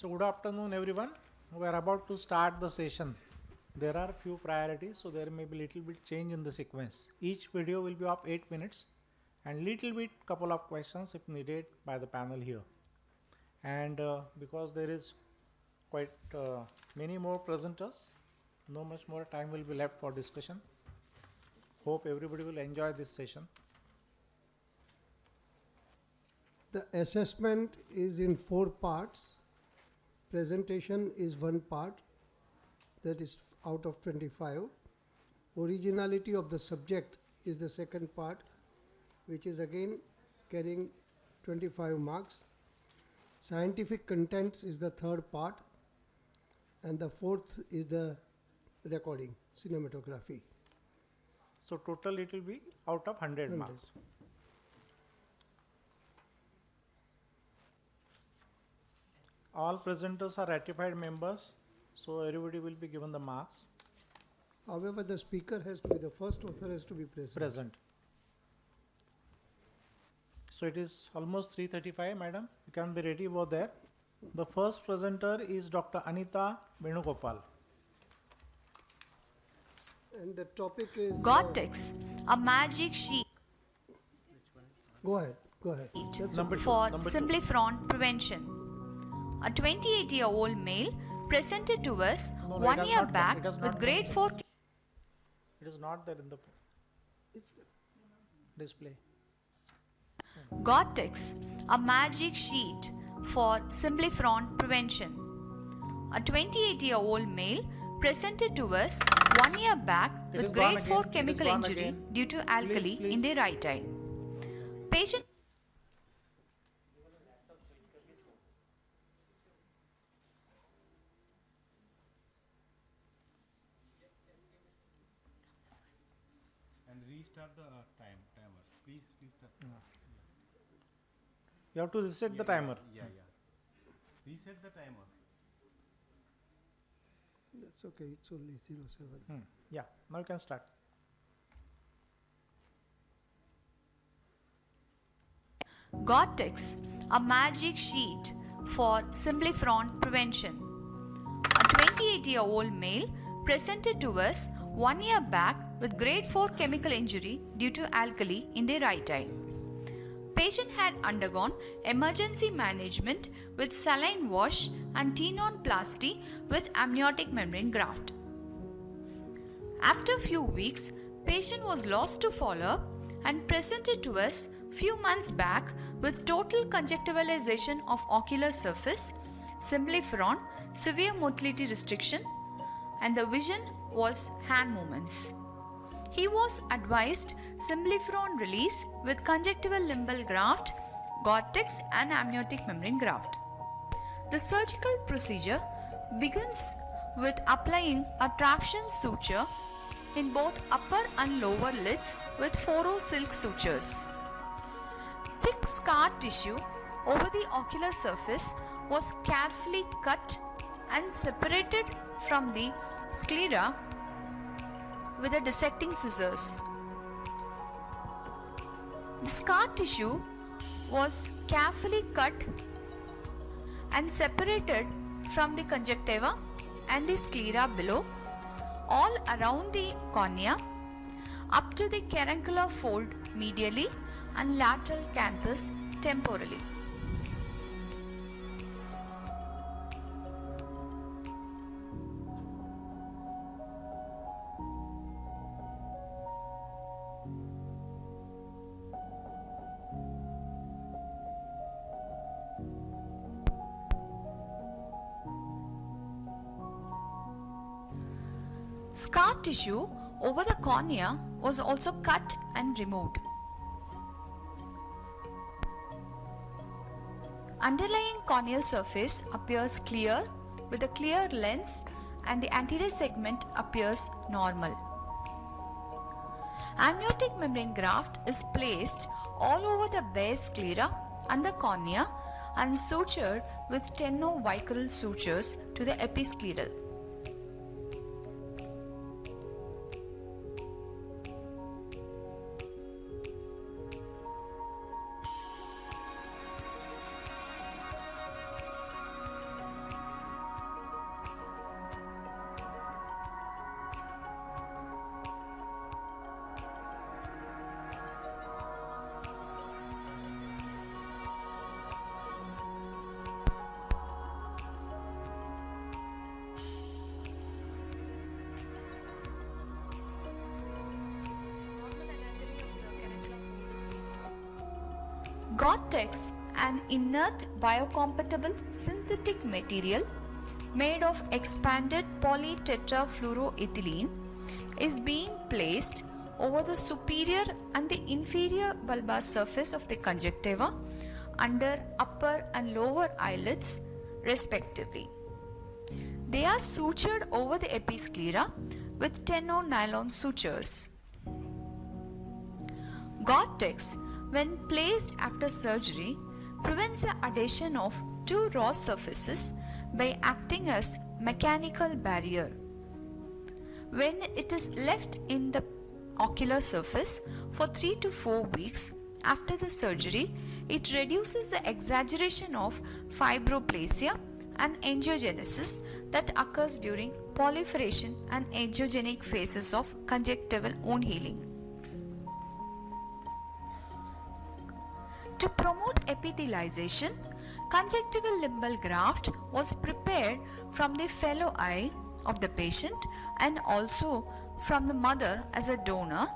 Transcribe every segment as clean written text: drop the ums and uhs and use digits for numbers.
So good afternoon everyone. We are about to start the session. There are few priorities, so there may be little bit change in the sequence. Each video will be of 8 minutes and little bit couple of questions if needed by the panel here. And because there is quite many more presenters, no much more time will be left for discussion. Hope everybody will enjoy this session. The assessment is in 4 parts. Presentation is 1 part, that is out of 25. Originality of the subject is the second part, which is again carrying 25 marks. Scientific contents is the third part, and the fourth is the recording, cinematography. So total it will be out of 100 marks. All presenters are ratified members, so everybody will be given the marks. However, the speaker has to be, the first author has to be present. So it is almost 3:35, madam. You can be ready over there. The first presenter is Dr. Anita Venugopal. And the topic is Gore-Tex, a magic sheet Go ahead. Number two, for number two. Simplifron prevention. A 28-year-old male presented to us No, it 1 has year not back come. It has with not grade come. 4 It is not there in the It's display. Gore-Tex, a magic sheet for Simplifron prevention. A 28-year-old male presented to us 1 year back It is with gone grade 4 again. It is chemical gone injury again. due to alkali Please. in the right eye. Patient And restart the timer. Please start. You have to reset the timer. Yeah. Reset the timer. That's okay, it's only 07. Yeah, now you can start. Gore-Tex, a magic sheet for Simplifron prevention. A 28-year-old male presented to us 1 year back with grade 4 chemical injury due to alkali in the right eye. Patient had undergone emergency management with saline wash and tenonplasty with amniotic membrane graft. After a few weeks, patient was lost to follow-up and presented to us few months back with total conjunctivalization of ocular surface, Simplifron, severe motility restriction, and the vision was hand movements. He was advised Simplifron release with conjunctival limbal graft, Gore-Tex and amniotic membrane graft. The surgical procedure begins with applying a traction suture in both upper and lower lids with 4-row silk sutures. Thick scar tissue over the ocular surface was carefully cut and separated from the sclera with a dissecting scissors. The scar tissue was carefully cut and separated from the conjunctiva and the sclera below, all around the cornea, up to the caruncular fold medially and lateral canthus temporally. Scar tissue over the cornea was also cut and removed. Underlying corneal surface appears clear with a clear lens and the anterior segment appears normal. Amniotic membrane graft is placed all over the base sclera and the cornea and sutured with stenovicular sutures to the episcleral. Gore-Tex, an inert biocompatible synthetic material made of expanded polytetrafluoroethylene, is being placed over the superior and the inferior bulbar surface of the conjunctiva under upper and lower eyelids respectively. They are sutured over the episclera with 10-0 nylon sutures. Gore-Tex, when placed after surgery, prevents the adhesion of two raw surfaces by acting as mechanical barrier. When it is left in the ocular surface for 3 to 4 weeks after the surgery, it reduces the exaggeration of fibroplasia and angiogenesis that occurs during proliferation and angiogenic phases of conjunctival wound healing. To promote epithelialization, conjunctival limbal graft was prepared from the fellow eye of the patient and also from the mother as a donor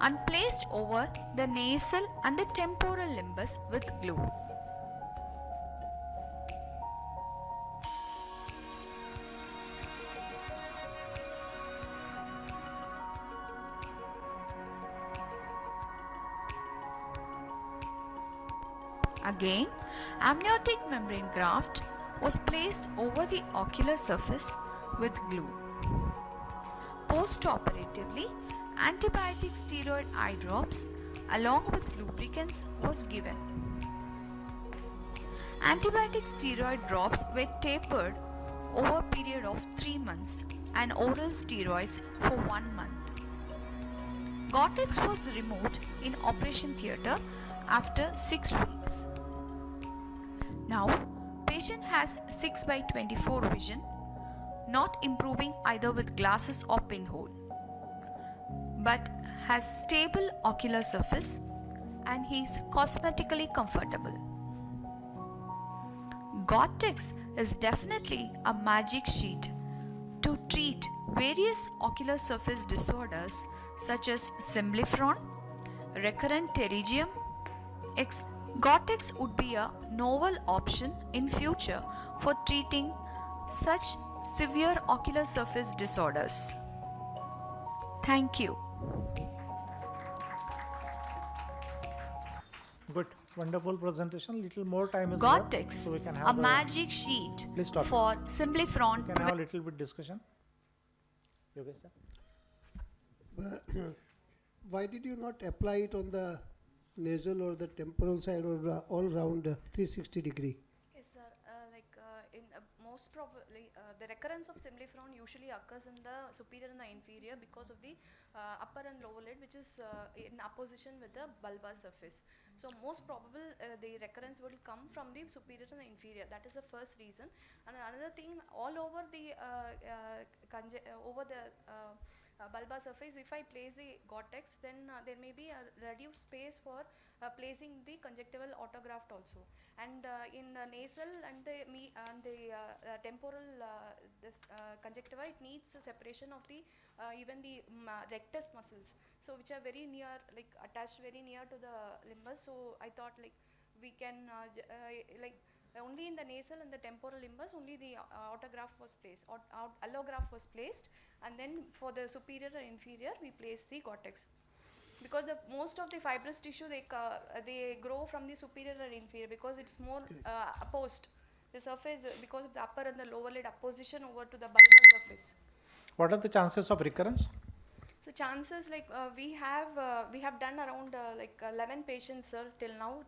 and placed over the nasal and the temporal limbus with glue. Again, amniotic membrane graft was placed over the ocular surface with glue. Post-operatively, antibiotic steroid eye drops along with lubricants was given. Antibiotic steroid drops were tapered over a period of 3 months and oral steroids for 1 month. Gore-Tex was removed in operation theatre after 6 weeks. Now, patient has 6/24 vision, not improving either with glasses or pinhole, but has stable ocular surface and he is cosmetically comfortable. Gore-Tex is definitely a magic sheet to treat various ocular surface disorders such as semblifron, recurrent pterygium. Gore-Tex would be a novel option in future for treating such severe ocular surface disorders. Thank you. Good, wonderful presentation. Little more time is Gore-Tex, left, so we can a have magic sheet Please stop. for semblifron. we can have a little bit discussion. Yogesh sir. Why did you not apply it on the nasal or the temporal side or all round 360 degree? Yes, sir. Most probably, the recurrence of semblifron usually occurs in the superior and the inferior because of the upper and lower lid, which is in opposition with the bulbar surface. So most probable the recurrence will come from the superior and the inferior. That is the first reason. And another thing, all over the bulbar surface, if I place the Gore-Tex, then there may be a reduced space for placing the conjunctival autograft also. And in the nasal and the temporal conjunctiva, it needs a separation of the even the rectus muscles, so which are very near, like attached very near to the limbus. So I thought like we can only in the nasal and the temporal limbus only the autograft was placed, or allograft was placed, and then for the superior and inferior we placed the Gore-Tex. Because the most of the fibrous tissue they grow from the superior and inferior because it's more opposed. The surface, because of the upper and the lower lid opposition over to the bulbar surface. What are the chances of recurrence? So chances like we have done around 11 patients, sir, till now.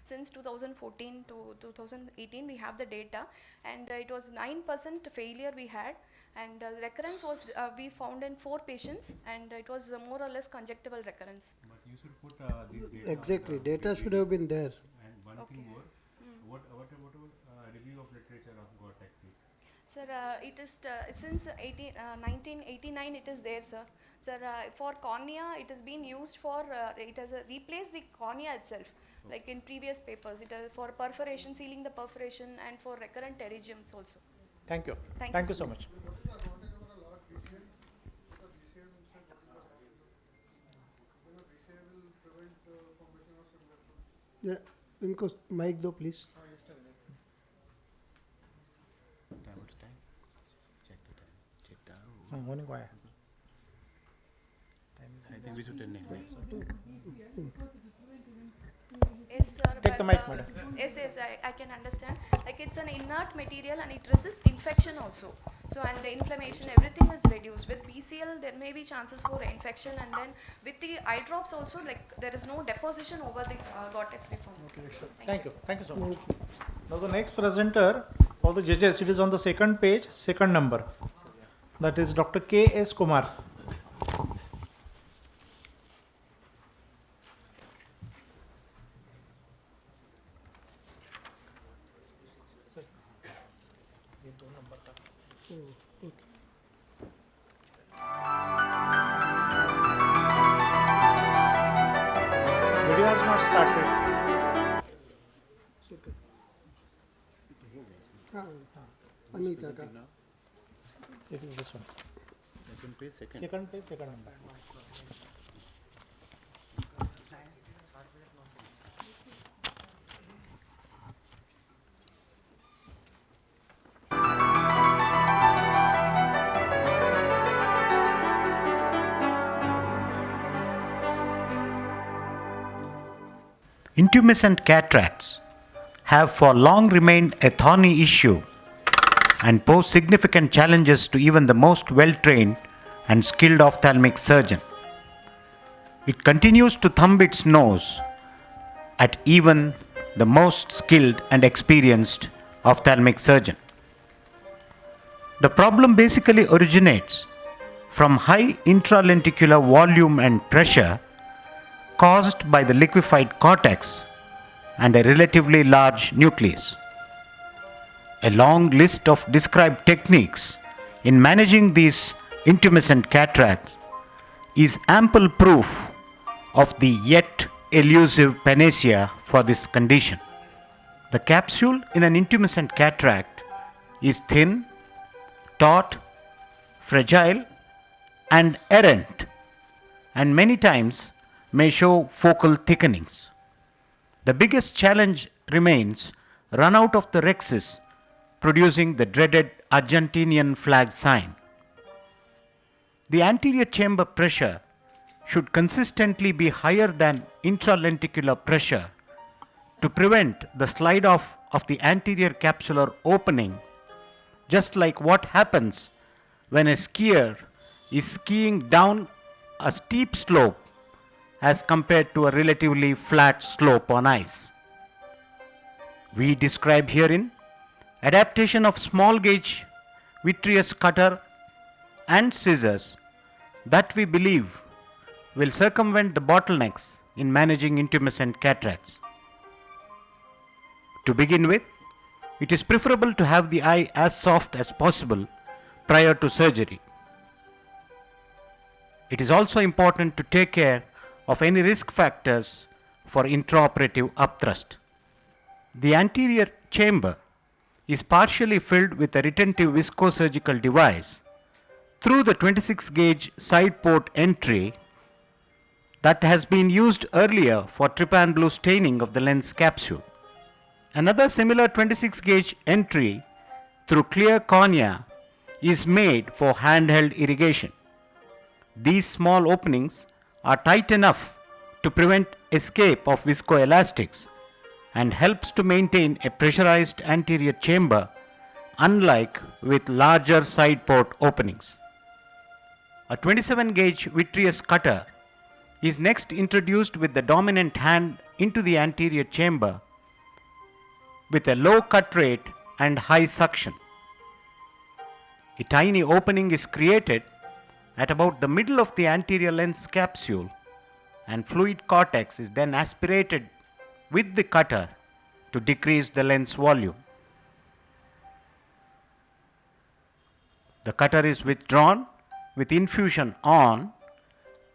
Since 2014 to 2018 we have the data, and it was 9% failure we had, and recurrence was we found in 4 patients, and it was more or less conjunctival recurrence. But you should put these data. Exactly, data should have been there. And one thing more, what about review of literature of Gore-Tex? Sir, it is since 1989 it is there, sir. Sir, for cornea it has been used for, it has replaced the cornea itself, like in previous papers. It is for perforation, sealing the perforation, and for recurrent pterygiums also. Thank you. Thank Thank you, you so much. Yeah, इनको mic दो please. Morning choir. I think we should end it. Yes, sir. Take the but, mic, madam. Yes, I can understand. Like it's an inert material and it resists infection also. So and the inflammation, everything is reduced. With PCL, there may be chances for infection, and then with the eye drops also, like there is no deposition over the Gore-Tex we found. Thank you. Thank you so much. Now the next presenter of the judges, it is on the second page, second number. That is Dr. K.S. Kumar. Video has not started. हाँ, अनीता का. It is this one. Second page, second. Second page, second number. Intumescent cataracts have for long remained a thorny issue and pose significant challenges to even the most well-trained and skilled ophthalmic surgeon. It continues to thumb its nose at even the most skilled and experienced ophthalmic surgeon. The problem basically originates from high intralenticular volume and pressure caused by the liquefied cortex and a relatively large nucleus. A long list of described techniques in managing these intumescent cataracts is ample proof of the yet elusive panacea for this condition. The capsule in an intumescent cataract is thin, taut, fragile, and errant, and many times may show focal thickenings. The biggest challenge remains runout of the rexus, producing the dreaded Argentinian flag sign. The anterior chamber pressure should consistently be higher than intralenticular pressure to prevent the slide off of the anterior capsular opening, just like what happens when a skier is skiing down a steep slope as compared to a relatively flat slope on ice. We describe herein adaptation of small gauge vitreous cutter and scissors that we believe will circumvent the bottlenecks in managing intumescent cataracts. To begin with, it is preferable to have the eye as soft as possible prior to surgery. It is also important to take care of any risk factors for intraoperative upthrust. The anterior chamber is partially filled with a retentive viscosurgical device through the 26 gauge side port entry that has been used earlier for trypan blue staining of the lens capsule. Another similar 26 gauge entry through clear cornea is made for handheld irrigation. These small openings are tight enough to prevent escape of viscoelastics and helps to maintain a pressurized anterior chamber, unlike with larger side port openings. A 27 gauge vitreous cutter is next introduced with the dominant hand into the anterior chamber with a low cut rate and high suction. A tiny opening is created at about the middle of the anterior lens capsule, and fluid cortex is then aspirated with the cutter to decrease the lens volume. The cutter is withdrawn with infusion on,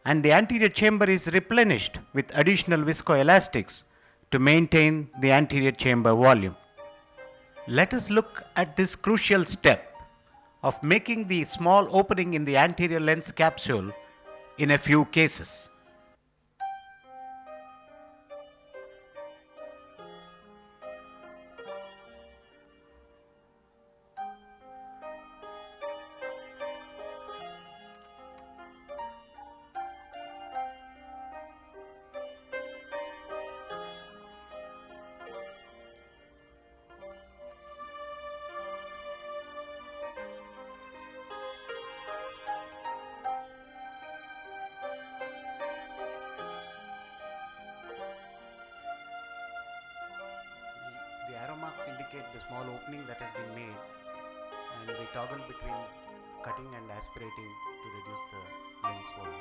and the anterior chamber is replenished with additional viscoelastics to maintain the anterior chamber volume. Let us look at this crucial step of making the small opening in the anterior lens capsule in a few cases. opening that has been made, and we toggle between cutting and aspirating to reduce the lens volume.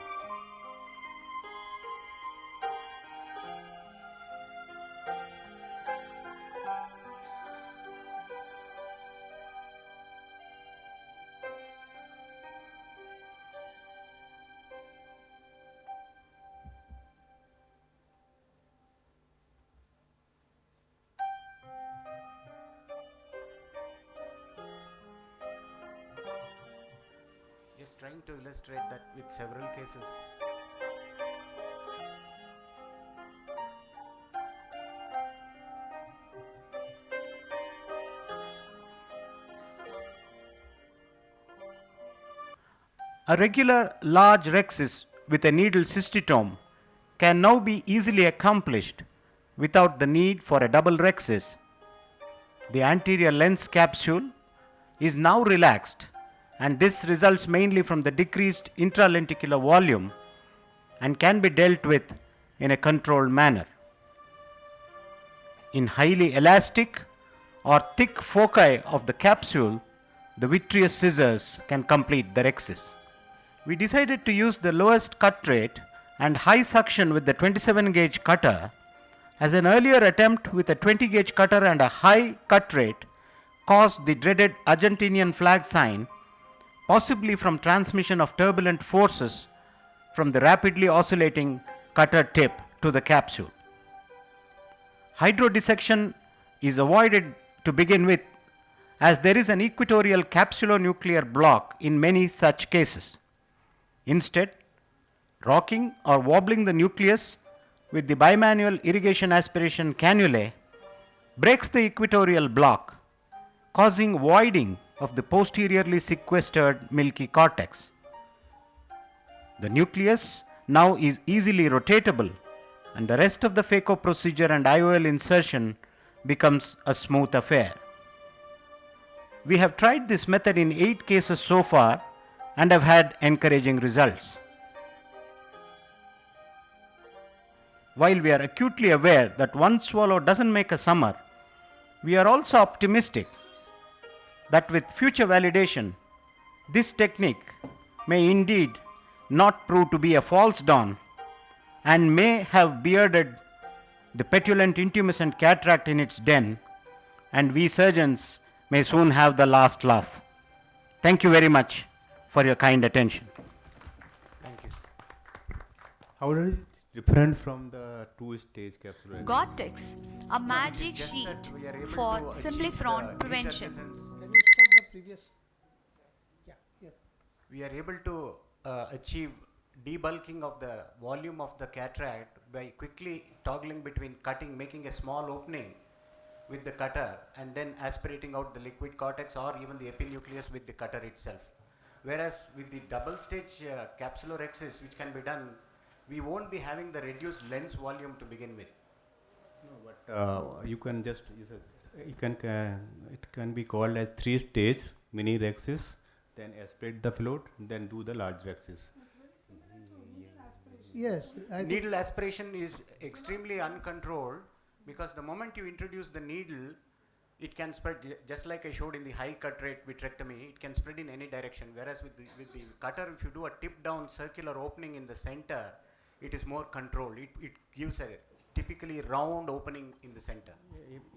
Just trying to illustrate that with several cases. A regular large rhexis with a needle cystitome can now be easily accomplished without the need for a double rhexis. The anterior lens capsule is now relaxed, and this results mainly from the decreased intralenticular volume and can be dealt with in a controlled manner. In highly elastic or thick foci of the capsule, the vitreous scissors can complete the rhexis. We decided to use the lowest cut rate and high suction with the 27 gauge cutter, as an earlier attempt with a 20 gauge cutter and a high cut rate caused the dreaded Argentinian flag sign, possibly from transmission of turbulent forces from the rapidly oscillating cutter tip to the capsule. Hydrodissection is avoided to begin with, as there is an equatorial capsulonuclear block in many such cases. Instead, rocking or wobbling the nucleus with the bimanual irrigation aspiration cannulae breaks the equatorial block, causing voiding of the posteriorly sequestered milky cortex. The nucleus now is easily rotatable, and the rest of the phaco procedure and IOL insertion becomes a smooth affair. We have tried this method in 8 cases so far and have had encouraging results. While we are acutely aware that one swallow doesn't make a summer, we are also optimistic that with future validation, this technique may indeed not prove to be a false dawn and may have bearded the petulant intumescent cataract in its den, and we surgeons may soon have the last laugh. Thank you very much for your kind attention. Thank you. How is it different from the two-stage capsule? Gore-Tex, a magic sheet for Simplifron prevention. Can you stop the previous? Yeah, yeah. We are able to achieve debulking of the volume of the cataract by quickly toggling between cutting, making a small opening with the cutter, and then aspirating out the liquid cortex or even the epinucleus with the cutter itself. Whereas with the double stage capsulorhexis, which can be done, we won't be having the reduced lens volume to begin with. No, but you can just it can be called as 3-stage mini rhexis, then aspirate the fluid, then do the large rhexis. Yes, I think Needle aspiration is extremely uncontrolled, because the moment you introduce the needle, it can spread just like I showed in the high cut rate vitrectomy. It can spread in any direction. Whereas with the cutter, if you do a tip down circular opening in the center, it is more controlled. It gives a typically round opening in the center.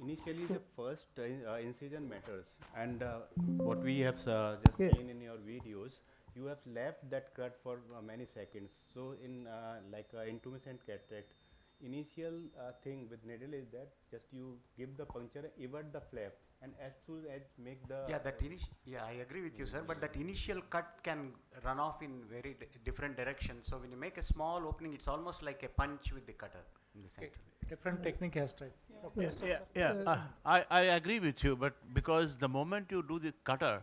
Initially, the first incision matters, and what we have just Yeah. seen in your videos, you have left that cut for many seconds. So in like intumescent cataract, initial thing with needle is that just you give the puncture, evert the flap, and as soon as make the I agree with you, sir. But that initial cut can run off in very different directions. So when you make a small opening, it's almost like a punch with the cutter in the center. Different technique has tried. I agree with you, but because the moment you do the cutter,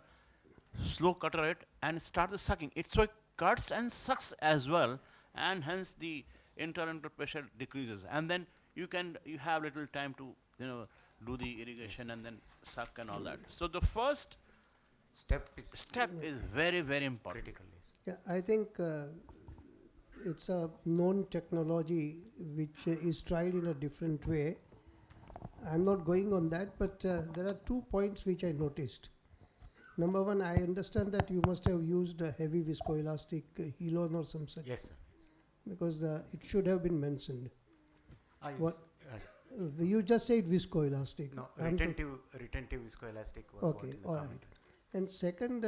slow cutter it and start the sucking, it so it cuts and sucks as well, and hence the internal pressure decreases, and then you have little time to do the irrigation and then suck and all that. So the first Step is very, very important. critical. Yeah, I think it's a known technology which is tried in a different way. I'm not going on that, but there are 2 points which I noticed. Number one, I understand that you must have used a heavy viscoelastic Helon or some such. Yes, sir. Because it should have been mentioned. Yes. What? You just said viscoelastic. No, I'm retentive viscoelastic was Okay, all right. And second,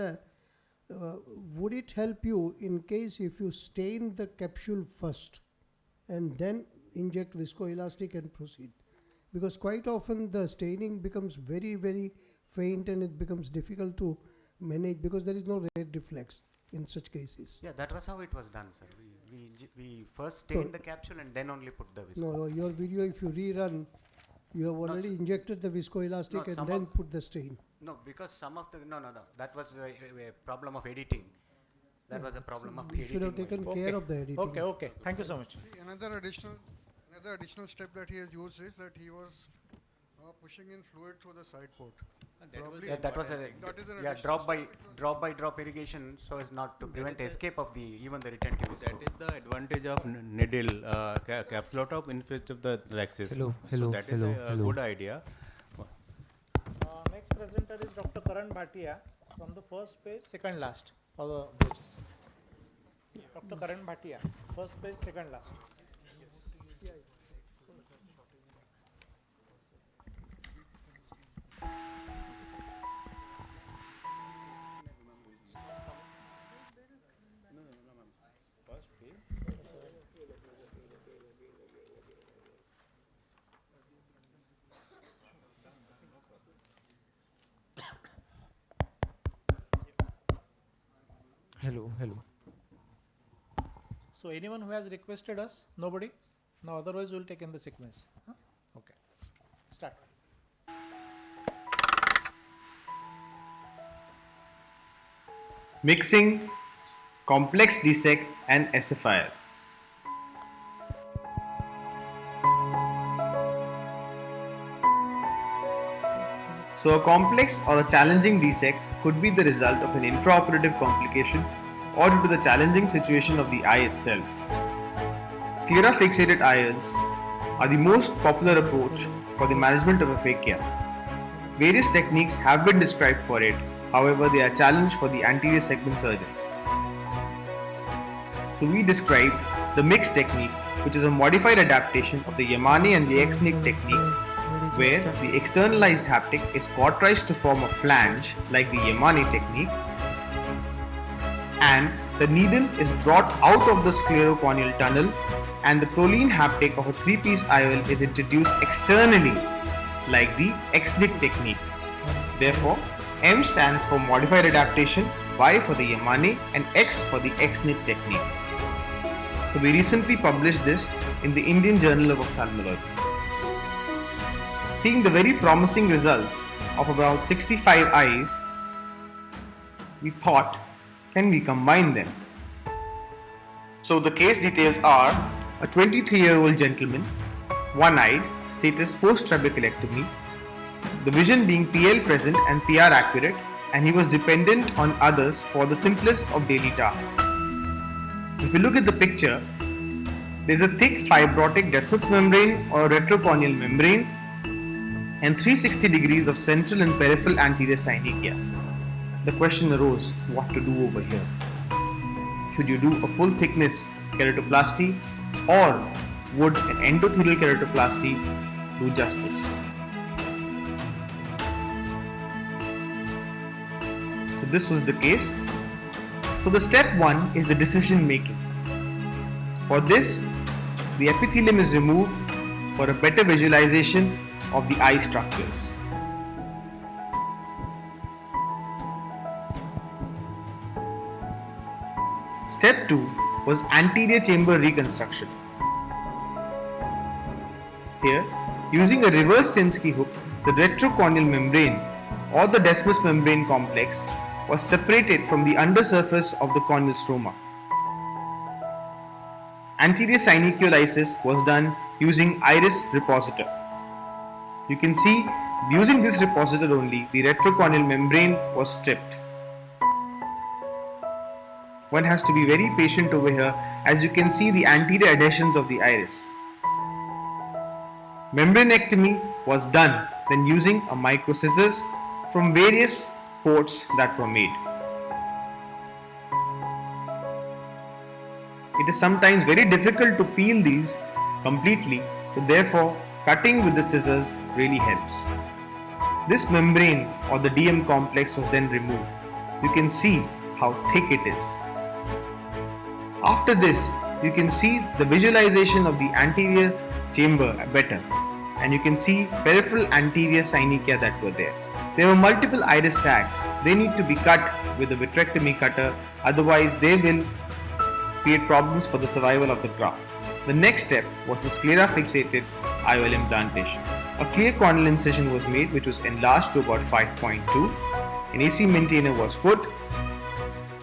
would it help you in case if you stain the capsule first and then inject viscoelastic and proceed? Because quite often the staining becomes very, very faint and it becomes difficult to manage because there is no red reflex in such cases. Yeah, that was how it was done, sir. We first stained the capsule and then only put the visco. No, your video, if you rerun, you have already injected the viscoelastic and then put the stain. No, because some of the no. That was a problem of editing. That was a problem of the You editing. should have taken care of the editing. Okay. Thank you so much. See, another additional step that he has used is that he was pushing in fluid through the side port. Probably That was a that is an drop additional by step. drop irrigation, so as not to prevent escape of the even the retentive visco. That is the advantage of needle capsule top instead of the Rexis. So that is a good idea. Next presenter is Dr. Karan Bhatia from the first page, second last for the pages. Dr. Karan Bhatia, first page, second last. Hello. So anyone who has requested us? Nobody? No, otherwise we'll take in the sequence. Huh? Okay. Start. Mixing, complex dissect and SFIR. So a complex or a challenging dissect could be the result of an intraoperative complication or due to the challenging situation of the eye itself. Sclerafixated irons are the most popular approach for the management of aphakia. Various techniques have been described for it, however they are challenged for the anterior segment surgeons. So we described the mixed technique, which is a modified adaptation of the Yamane and the X-nick techniques, where the externalized haptic is cauterized to form a flange like the Yamane technique, and the needle is brought out of the sclerocorneal tunnel and the proline haptic of a 3-piece IOL is introduced externally like the X-nick technique. Therefore, M stands for modified adaptation, Y for the Yamane and X for the X-nick technique. So we recently published this in the Indian Journal of Ophthalmology. Seeing the very promising results of about 65 eyes, we thought, can we combine them? So the case details are a 23-year-old gentleman, one-eyed, status post-trabeculectomy, the vision being PL present and PR accurate, and he was dependent on others for the simplest of daily tasks. If you look at the picture, there is a thick fibrotic Descemet's membrane or retrocorneal membrane and 360 degrees of central and peripheral anterior synechiae. The question arose, what to do over here? Should you do a full thickness keratoplasty or would an endothelial keratoplasty do justice? So this was the case. So the step 1 is the decision making. For this, the epithelium is removed for a better visualization of the eye structures. Step 2 was anterior chamber reconstruction. Here, using a reverse Sensky hook, the retrocorneal membrane or the Descemet's membrane complex was separated from the undersurface of the corneal stroma. Anterior synechial was done using iris repositor. You can see using this repositor only, the retrocorneal membrane was stripped. One has to be very patient over here as you can see the anterior adhesions of the iris. Membranectomy was done then using a micro scissors from various ports that were made. It is sometimes very difficult to peel these completely, so therefore cutting with the scissors really helps. This membrane or the DM complex was then removed. You can see how thick it is. After this, you can see the visualization of the anterior chamber better, and you can see peripheral anterior synechia that were there. There were multiple iris tags. They need to be cut with a vitrectomy cutter, otherwise they will create problems for the survival of the graft. The next step was the sclera fixated IOL implantation. A clear corneal incision was made which was enlarged to about 5.2. An AC maintainer was put,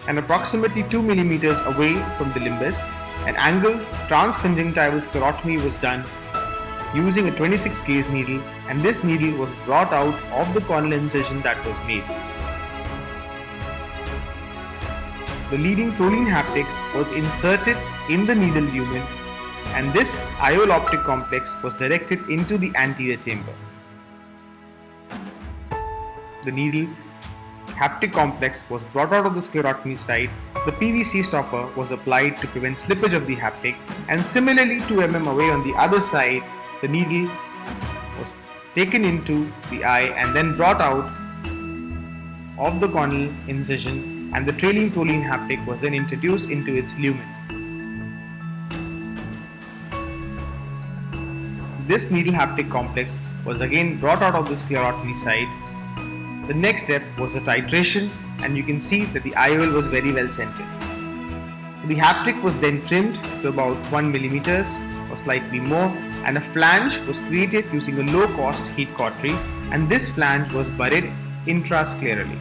and approximately 2 millimeters away from the limbus, an angled transconjunctival sclerotomy was done using a 26 gauge needle, and this needle was brought out of the corneal incision that was made. The leading proline haptic was inserted in the needle lumen, and this IOL optic complex was directed into the anterior chamber. The needle haptic complex was brought out of the sclerotomy site. The PVC stopper was applied to prevent slippage of the haptic, and similarly 2 mm away on the other side, the needle was taken into the eye and then brought out of the corneal incision, and the trailing proline haptic was then introduced into its lumen. This needle haptic complex was again brought out of the sclerotomy site. The next step was the titration, and you can see that the IOL was very well centered. So the haptic was then trimmed to about 1 millimeters or slightly more, and a flange was created using a low cost heat cautery, and this flange was buried intrasclerally.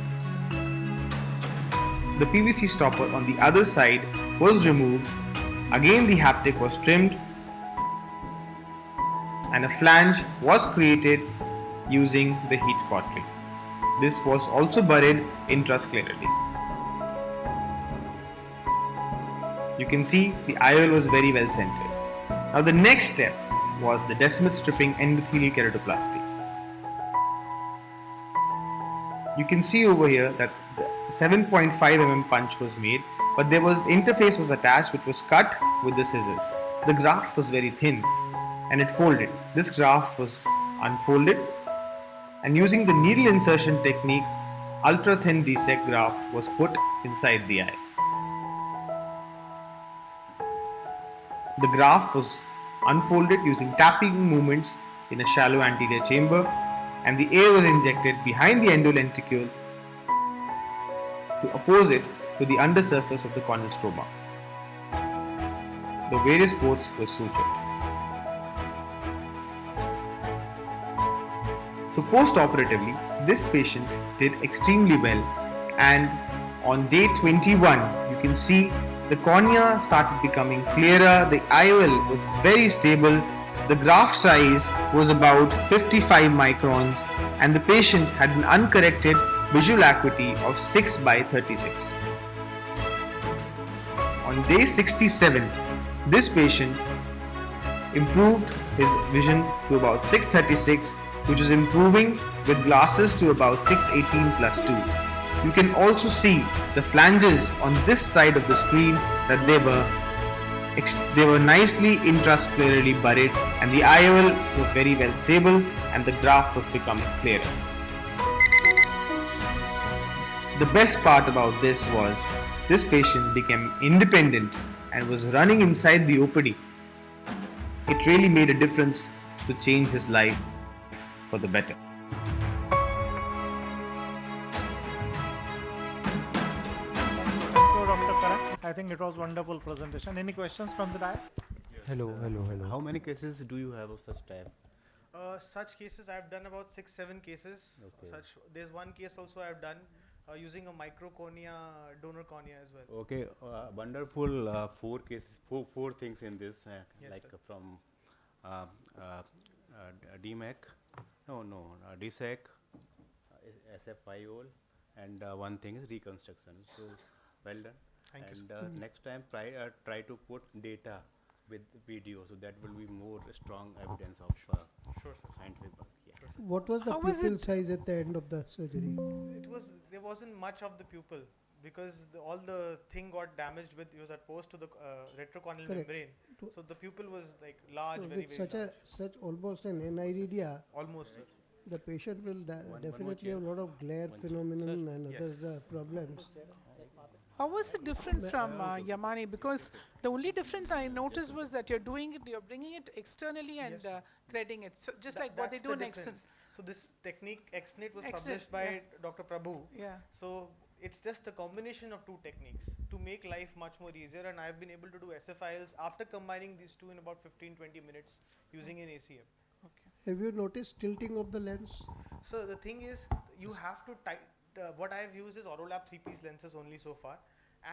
The PVC stopper on the other side was removed. Again the haptic was trimmed, and a flange was created using the heat cautery. This was also buried intrasclerally. You can see the IOL was very well centered. Now the next step was the Descemet stripping endothelial keratoplasty. You can see over here that the 7.5 mm punch was made, but the interface was attached which was cut with the scissors. The graft was very thin and it folded. This graft was unfolded, and using the needle insertion technique, ultra thin dissect graft was put inside the eye. The graft was unfolded using tapping movements in a shallow anterior chamber, and the air was injected behind the endolenticule to oppose it to the undersurface of the corneal stroma. The various ports were sutured. So post-operatively, this patient did extremely well, and on day 21, you can see the cornea started becoming clearer, the IOL was very stable, the graft size was about 55 microns, and the patient had an uncorrected visual acuity of 6 by 36. On day 67, this patient improved his vision to about 636, which is improving with glasses to about 618 plus 2. You can also see the flanges on this side of the screen that they were nicely intrasclerally buried, and the IOL was very well stable and the graft was becoming clearer. The best part about this was this patient became independent and was running inside the OPD. It really made a difference to change his life for the better. So Dr. Karan, I think it was wonderful presentation. Any questions from the dais? Hello. How many cases do you have of such type? Such cases I've done about 6-7 cases. Okay. There's one case also I've done using a microcornea donor cornea as well. Okay, wonderful. Four cases, four things in this, Yes, like sir. from DMAC, DSEC, SFIOL, and one thing is reconstruction. So well done. Thank you, And next time try to put data with video, so that will be more strong evidence of Sure, sir. scientific work. Yeah. What was the How was pupil it? size at the end of the surgery? There wasn't much of the pupil because all the thing got damaged with it was opposed to the retrocorneal Correct. membrane. wa- So the pupil was like large, So very with very large. such almost an aniridia, Almost. the patient will more definitely chair. have a lot of glare One chair. phenomenon and Yes. other problems. How was it different from Yamani? Because the only difference I noticed was that you're bringing it externally and Yes. threading it, so just like what they That's do the in Exon. difference. So this technique XNIT was XNIT, published by yeah. Dr. Prabhu. Yeah. So it's just a combination of two techniques to make life much more easier, and I've been able to do SFILs after combining these two in about 15-20 minutes using an ACM. Okay. Have you noticed tilting of the lens? So the thing is, you have to what I've used is Orolab 3-piece lenses only so far,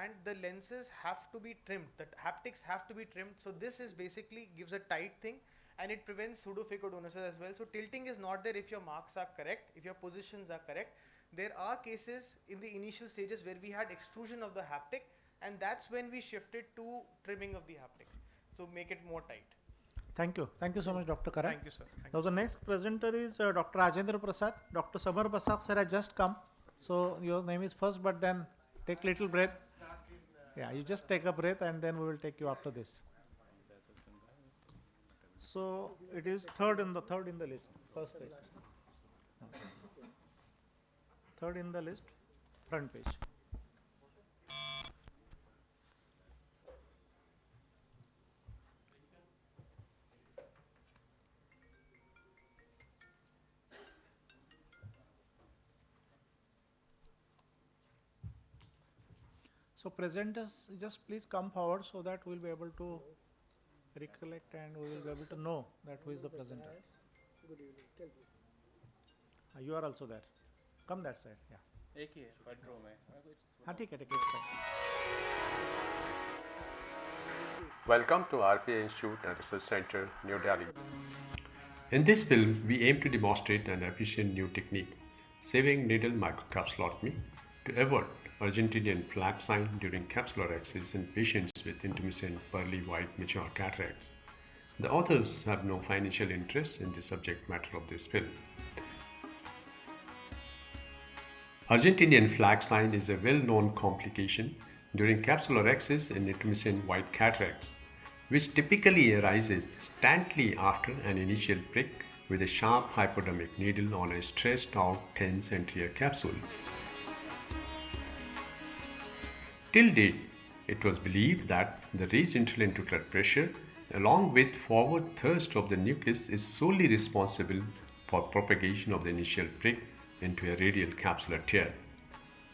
and the lenses have to be trimmed. The haptics have to be trimmed. So this is basically gives a tight thing, and it prevents pseudophacodonoses as well. So tilting is not there if your marks are correct, if your positions are correct. There are cases in the initial stages where we had extrusion of the haptic, and that's when we shifted to trimming of the haptic. So make it more tight. Thank you. Thank you so much, Dr. Karan. Thank you, sir. Thank Now the next presenter is Dr. Rajendra Prasad. Dr. Sabar Basak sir has just come. So your name is first, but then take little breath. Yeah, you just take a breath and then we will take you after this. So it is third in the list, first page. Third in the list, front page. So presenters, just please come forward so that we'll be able to recollect and we will be able to know that who is the presenter. You are also there. Come that side. Yeah. एक ही है front row में हाँ ठीक है ठीक है. Welcome to RPA Institute and Research Center, New Delhi. In this film, we aim to demonstrate an efficient new technique, saving needle microcapsulotomy, to avoid Argentinian flag sign during capsulorhexis in patients with intermittent pearly white mature cataracts. The authors have no financial interest in the subject matter of this film. Argentinian flag sign is a well-known complication during capsulorhexis in intermittent white cataracts, which typically arises instantly after an initial prick with a sharp hypodermic needle on a stretched out tense anterior capsule. Till date, it was believed that the raised interlenticular pressure along with forward thrust of the nucleus is solely responsible for propagation of the initial prick into a radial capsular tear.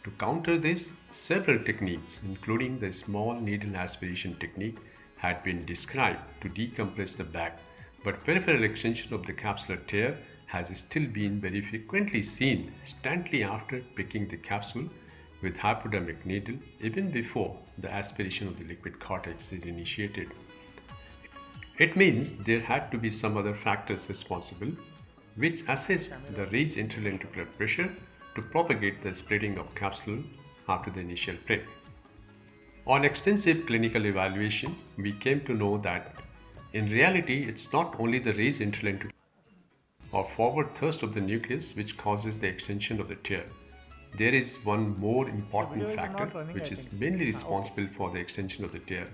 To counter this, several techniques, including the small needle aspiration technique, had been described to decompress the back, but peripheral extension of the capsular tear has still been very frequently seen instantly after pricking the capsule with hypodermic needle even before the aspiration of the liquid cortex is initiated. It means there had to be some other factors responsible which assist the raised interlenticular pressure to propagate the spreading of capsule after the initial prick. On extensive clinical evaluation, we came to know that in reality it's not only the raised interlenticular or forward thrust of the nucleus which causes the extension of the tear. There is one more important video is factor not running, which I is think. mainly responsible for the extension of the tear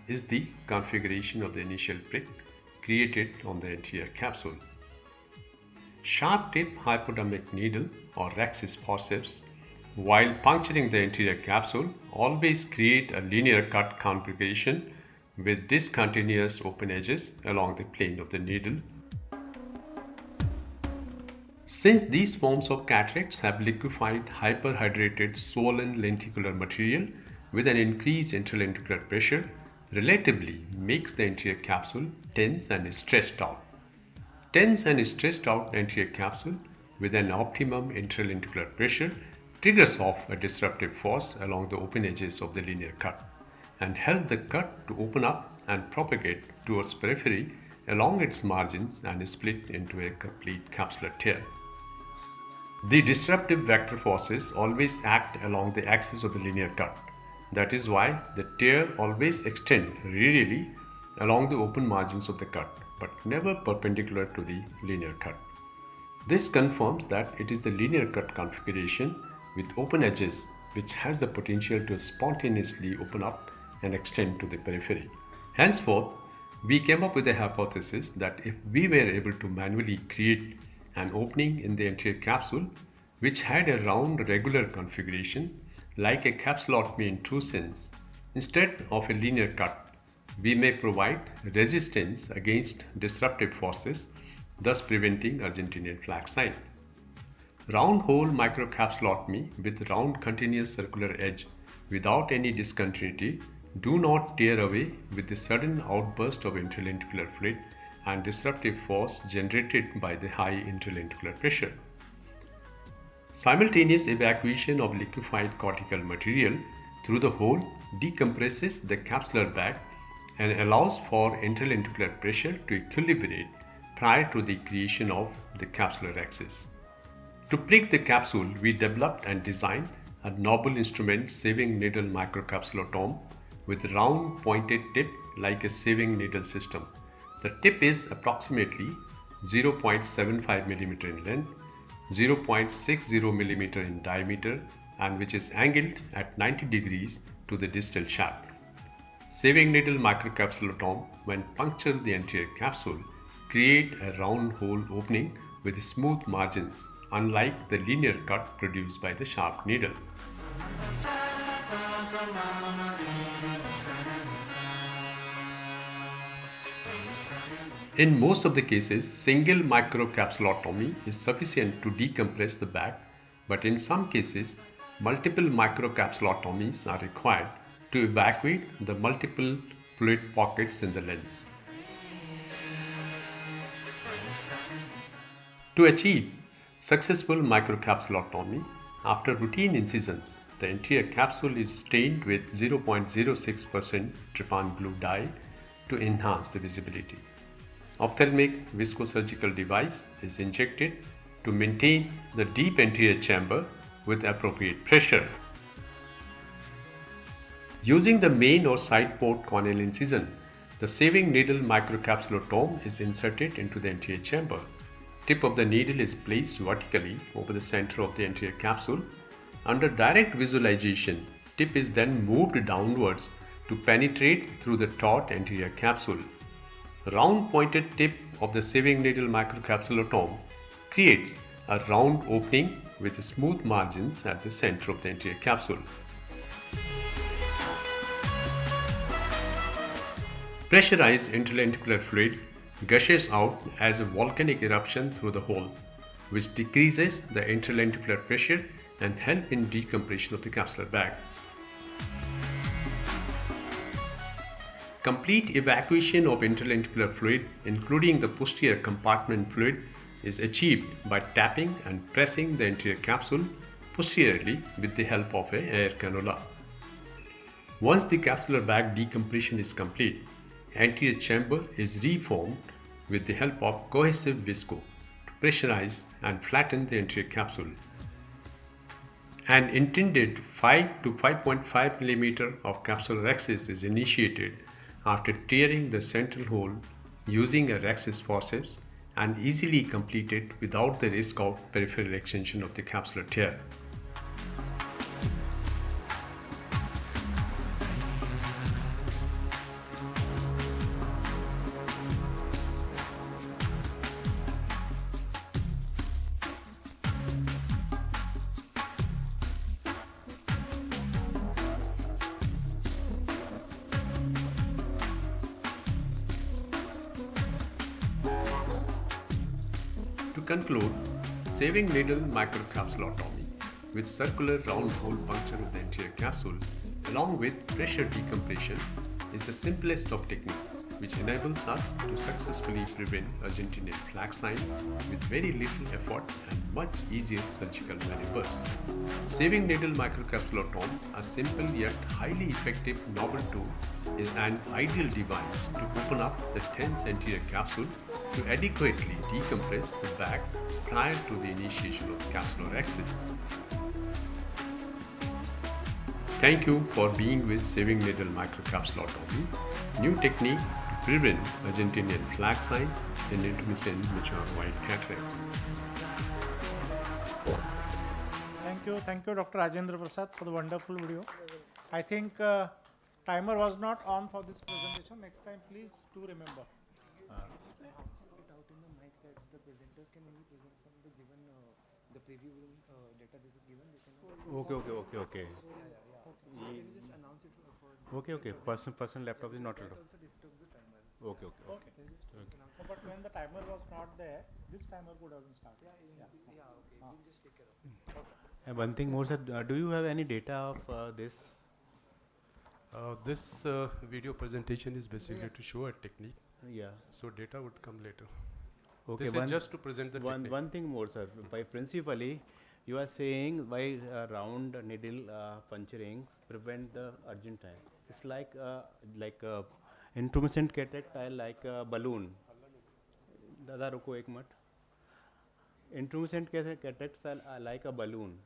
is the configuration of the initial prick created on the anterior capsule. Sharp tip hypodermic needle or rhexis forceps while puncturing the anterior capsule always create a linear cut configuration with discontinuous open edges along the plane of the needle. Since these forms of cataracts have liquefied hyperhydrated swollen lenticular material with an increased interlenticular pressure, relatively makes the anterior capsule tense and stretched out. Tense and stretched out anterior capsule with an optimum interlenticular pressure triggers off a disruptive force along the open edges of the linear cut and help the cut to open up and propagate towards periphery along its margins and split into a complete capsular tear. The disruptive vector forces always act along the axis of the linear cut. That is why the tear always extends radially along the open margins of the cut, but never perpendicular to the linear cut. This confirms that it is the linear cut configuration with open edges which has the potential to spontaneously open up and extend to the periphery. Henceforth, we came up with a hypothesis that if we were able to manually create an opening in the anterior capsule which had a round regular configuration like a capsulotomy in true sense, instead of a linear cut, we may provide resistance against disruptive forces, thus preventing Argentinian flag sign. Round hole microcapsulotomy with round continuous circular edge without any discontinuity do not tear away with the sudden outburst of interlenticular fluid and disruptive force generated by the high interlenticular pressure. Simultaneous evacuation of liquefied cortical material through the hole decompresses the capsular bag and allows for interlenticular pressure to equilibrate prior to the creation of the capsular axis. To prick the capsule, we developed and designed a novel instrument saving needle microcapsulotome with round pointed tip like a saving needle system. The tip is approximately 0.75 mm in length, 0.60 mm in diameter, and which is angled at 90 degrees to the distal shaft. Saving needle microcapsulotome, when puncture the anterior capsule, create a round hole opening with smooth margins, unlike the linear cut produced by the sharp needle. In most of the cases, single microcapsulotomy is sufficient to decompress the bag, but in some cases, multiple microcapsulotomies are required to evacuate the multiple fluid pockets in the lens. To achieve successful microcapsulotomy, after routine incisions, the anterior capsule is stained with 0.06% trypan glue dye to enhance the visibility. Ophthalmic viscosurgical device is injected to maintain the deep anterior chamber with appropriate pressure. Using the main or side port corneal incision, the saving needle microcapsulotome is inserted into the anterior chamber. Tip of the needle is placed vertically over the center of the anterior capsule. Under direct visualization, tip is then moved downwards to penetrate through the taut anterior capsule. Round pointed tip of the saving needle microcapsulotome creates a round opening with smooth margins at the center of the anterior capsule. Pressurized interlenticular fluid gushes out as a volcanic eruption through the hole, which decreases the interlenticular pressure and help in decompression of the capsular bag. Complete evacuation of interlenticular fluid, including the posterior compartment fluid, is achieved by tapping and pressing the anterior capsule posteriorly with the help of an air cannula. Once the capsular bag decompression is complete, anterior chamber is reformed with the help of cohesive visco to pressurize and flatten the anterior capsule. An intended 5 to 5.5 mm of capsular axis is initiated after tearing the central hole using a Rexis forceps and easily completed without the risk of peripheral extension of the capsular tear. To conclude, saving needle microcapsulotomy with circular round hole puncture of the anterior capsule along with pressure decompression is the simplest of techniques which enables us to successfully prevent Argentinian flag sign with very little effort and much easier surgical maneuvers. Saving needle microcapsulotome, a simple yet highly effective novel tool, is an ideal device to open up the tense anterior capsule to adequately decompress the bag prior to the initiation of capsular axis. Thank you for being with Saving Needle Microcapsulotomy, new technique to prevent Argentinian flag sign and intermittent mature white cataract. Thank you, Dr. Rajendra Prasad, for the wonderful video. I think timer was not on for this presentation. Next time, please do remember. Okay. Okay. Person laptop is not allowed. Okay. So, but when the timer was not there, this timer could have been started. And one thing more, sir, do you have any data of this? This video presentation is basically to show a technique. Yeah. So data would come later. Okay. This is just to present the technique. One thing more, sir. By principally, you are saying why round needle puncturings prevent the Argentine. It's like intumescent cataract are like a balloon. Dada रुको एक minute. Intumescent cataracts are like a balloon.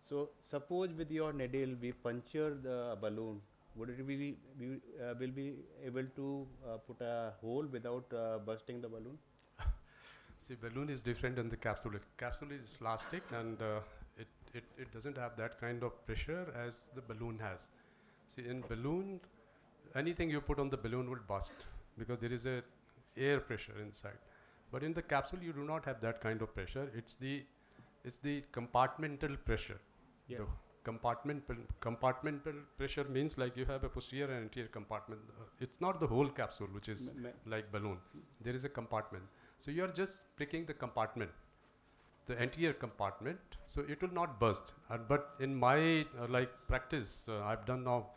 So suppose with your needle we puncture the balloon, would it be will be able to put a hole without bursting the balloon? See, balloon is different than the capsule. Capsule is elastic and it doesn't have that kind of pressure as the balloon has. See, in balloon, anything you put on the balloon will burst because there is a air pressure inside. But in the capsule, you do not have that kind of pressure. It's the compartmental pressure. Yeah. The compartmental pressure means like you have a posterior and anterior compartment. It's not the whole capsule, which is like balloon. There is a compartment. So you are just pricking the compartment, the anterior compartment. So it will not burst. But in my practice, I've done now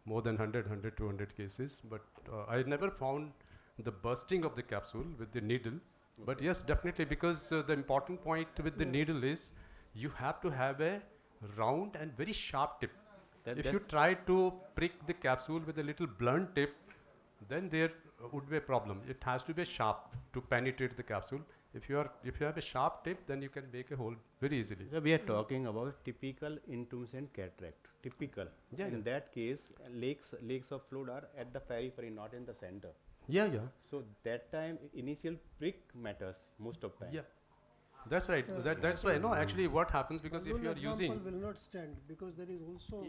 more than 100, 200 cases. But I never found the bursting of the capsule with the needle. But yes, definitely, because the important point with the needle is you have to have a round and very sharp tip. If you try to prick the capsule with a little blunt tip, then there would be a problem. It has to be sharp to penetrate the capsule. If you have a sharp tip, then you can make a hole very easily. So we are talking about typical intumescent cataract. Typical. Yeah, in that case, lakes of fluid are at the periphery, not in the center. Yeah. So that time initial prick matters most of time. Yeah, that's right. That's why. No, actually, what happens because if you are using. Example will not stand because there is also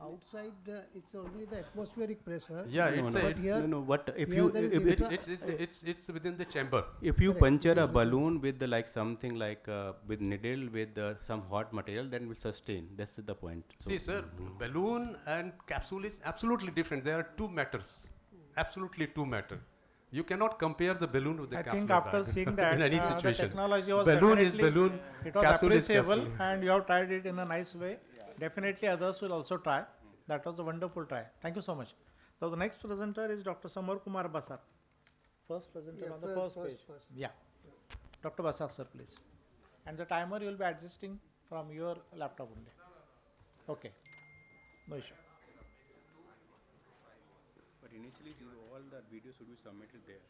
outside. It's only the atmospheric pressure. Yeah, But here, What if here you there is it's within the chamber. if you puncture a balloon with something like with needle with some hot material, then will sustain. That's the point. See, sir, balloon and capsule is absolutely different. There are two matters. Absolutely two matter. You cannot compare the balloon with the I capsule. think after seeing that, in any the situation, technology was balloon is definitely- balloon, it was capsule is appreciable, capsule. and you have tried it in a nice way. Definitely others will also try. That was a wonderful try. Thank you so much. So the next presenter is Dr. Samar Kumar Basar. First presenter on the first page. Yeah. Dr. Basar, sir, please. And the timer you will be adjusting from your laptop only. Okay. No issue. But initially, all the videos should be submitted there.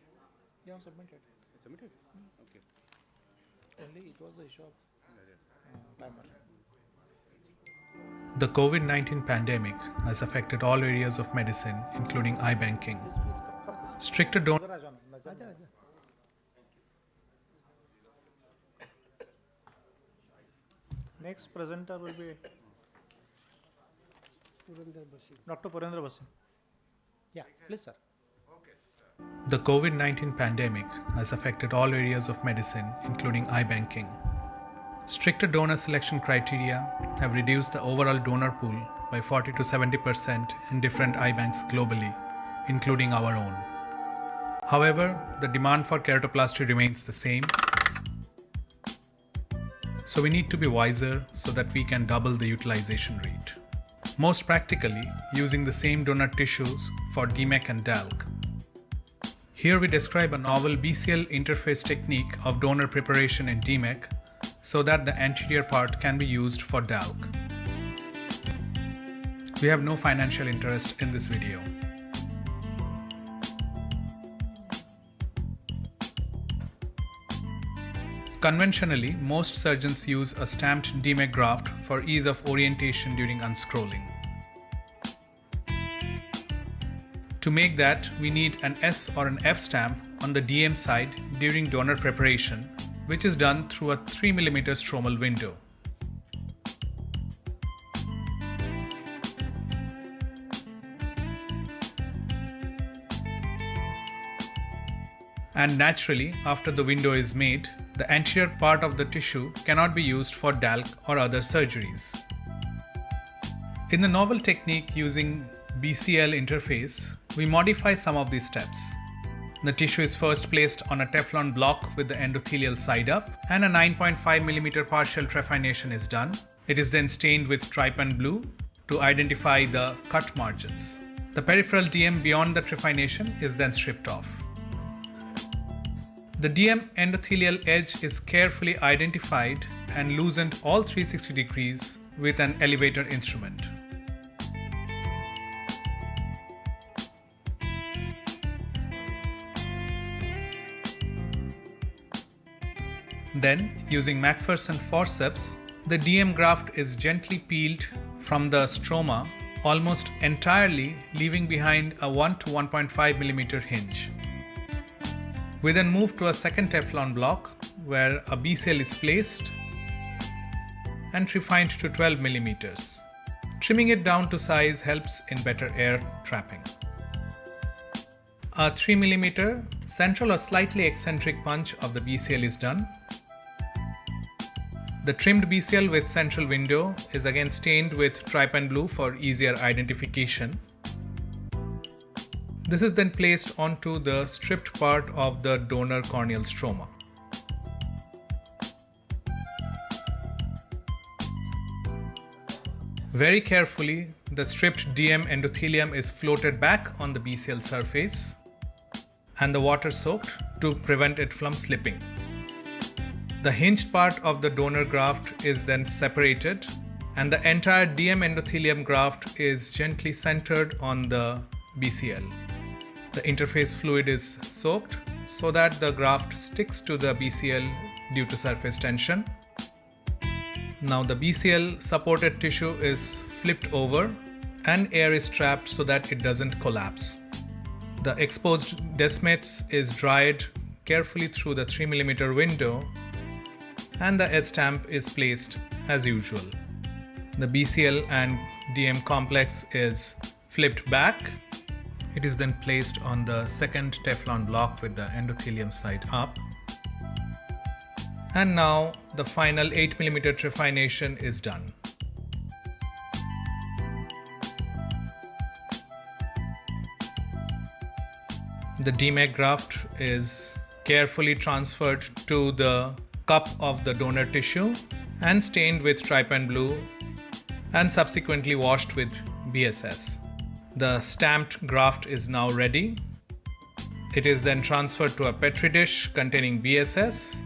Yeah, submitted. Submitted? Okay. Only it was the issue of timer. The COVID-19 pandemic has affected all areas of medicine, including eye banking. Stricter donor Next presenter will be Dr. Purendra Basim. Yeah, please, sir. The COVID-19 pandemic has affected all areas of medicine, including eye banking. Stricter donor selection criteria have reduced the overall donor pool by 40 to 70% in different eye banks globally, including our own. However, the demand for keratoplasty remains the same. So we need to be wiser so that we can double the utilization rate. Most practically, using the same donor tissues for DMEC and DALC. Here we describe a novel BCL interface technique of donor preparation in DMEC so that the anterior part can be used for DALC. We have no financial interest in this video. Conventionally, most surgeons use a stamped DMEC graft for ease of orientation during unscrolling. To make that, we need an S or an F stamp on the DM side during donor preparation, which is done through a 3 mm stromal window. And naturally, after the window is made, the anterior part of the tissue cannot be used for DALC or other surgeries. In the novel technique using BCL interface, we modify some of these steps. The tissue is first placed on a Teflon block with the endothelial side up, and a 9.5 mm partial trephination is done. It is then stained with trypan blue to identify the cut margins. The peripheral DM beyond the trephination is then stripped off. The DM endothelial edge is carefully identified and loosened all 360 degrees with an elevator instrument. Then, using McPherson forceps, the DM graft is gently peeled from the stroma almost entirely, leaving behind a 1 to 1.5 mm hinge. We then move to a second Teflon block where a BCL is placed and refined to 12 mm. Trimming it down to size helps in better air trapping. A 3 mm central or slightly eccentric punch of the BCL is done. The trimmed BCL with central window is again stained with trypan blue for easier identification. This is then placed onto the stripped part of the donor corneal stroma. Very carefully, the stripped DM endothelium is floated back on the BCL surface and the water soaked to prevent it from slipping. The hinged part of the donor graft is then separated, and the entire DM endothelium graft is gently centered on the BCL. The interface fluid is soaked so that the graft sticks to the BCL due to surface tension. Now the BCL supported tissue is flipped over and air is trapped so that it doesn't collapse. The exposed descemex is dried carefully through the 3 mm window, and the S stamp is placed as usual. The BCL and DM complex is flipped back. It is then placed on the second Teflon block with the endothelium side up. And now the final 8 mm trephination is done. The DMEG graft is carefully transferred to the cup of the donor tissue and stained with trypan blue and subsequently washed with BSS. The stamped graft is now ready. It is then transferred to a petri dish containing BSS,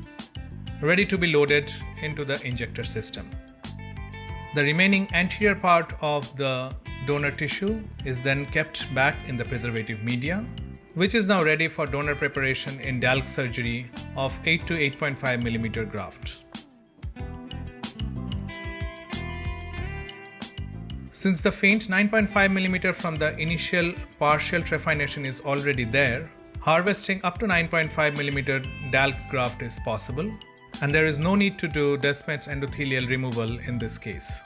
ready to be loaded into the injector system. The remaining anterior part of the donor tissue is then kept back in the preservative media, which is now ready for donor preparation in DALC surgery of 8 to 8.5 mm graft. Since the faint 9.5 mm from the initial partial trephination is already there, harvesting up to 9.5 mm DALC graft is possible, and there is no need to do descemex endothelial removal in this case.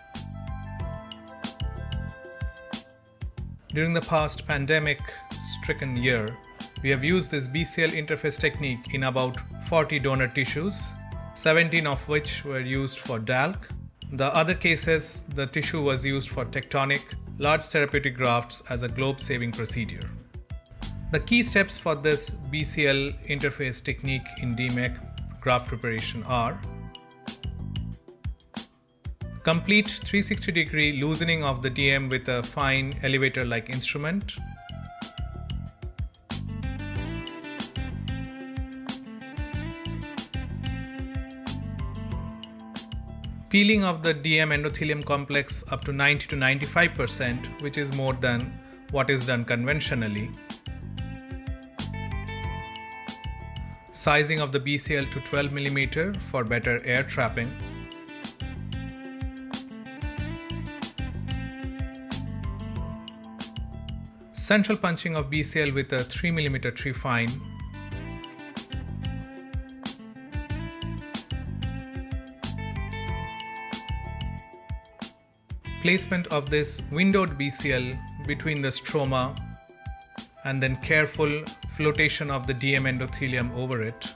During the past pandemic-stricken year, we have used this BCL interface technique in about 40 donor tissues, 17 of which were used for DALC. The other cases, the tissue was used for tectonic, large therapeutic grafts as a globe-saving procedure. The key steps for this BCL interface technique in DMEC graft preparation are: complete 360-degree loosening of the DM with a fine elevator-like instrument, peeling of the DM endothelium complex up to 90 to 95%, which is more than what is done conventionally, sizing of the BCL to 12 mm for better air trapping, Central punching of BCL with a 3 mm trephine. Placement of this windowed BCL between the stroma and then careful flotation of the DM endothelium over it.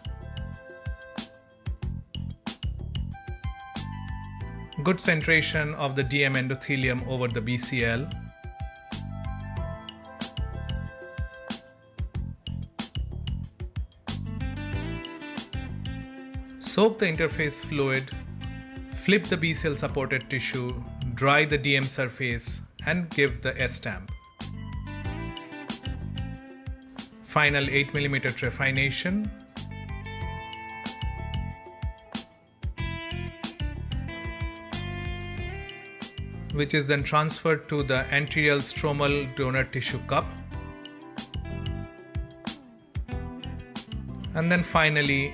Good centration of the DM endothelium over the BCL. Soak the interface fluid, flip the BCL supported tissue, dry the DM surface and give the S-stamp. Final 8 mm trephination. Which is then transferred to the anterior stromal donor tissue cup. And then finally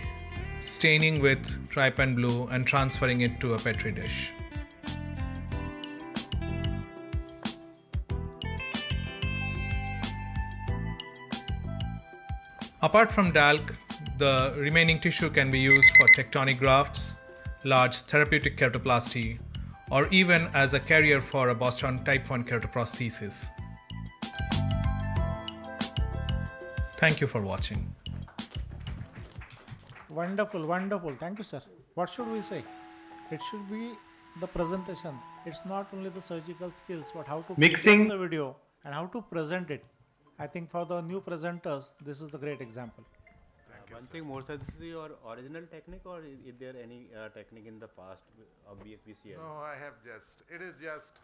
staining with trypan blue and transferring it to a petri dish. Apart from DALC, the remaining tissue can be used for tectonic grafts, large therapeutic keratoplasty, or even as a carrier for a Boston type 1 keratoprosthesis. Thank you for watching. Wonderful, wonderful. Thank you, sir. What should we say? It should be the presentation. It's not only the surgical skills, but how to Mixing the video and how to present it. I think for the new presenters, this is the great example. One thing more, sir, this is your original technique, or is there any technique in the past of BFBCL? No, I have just, it is just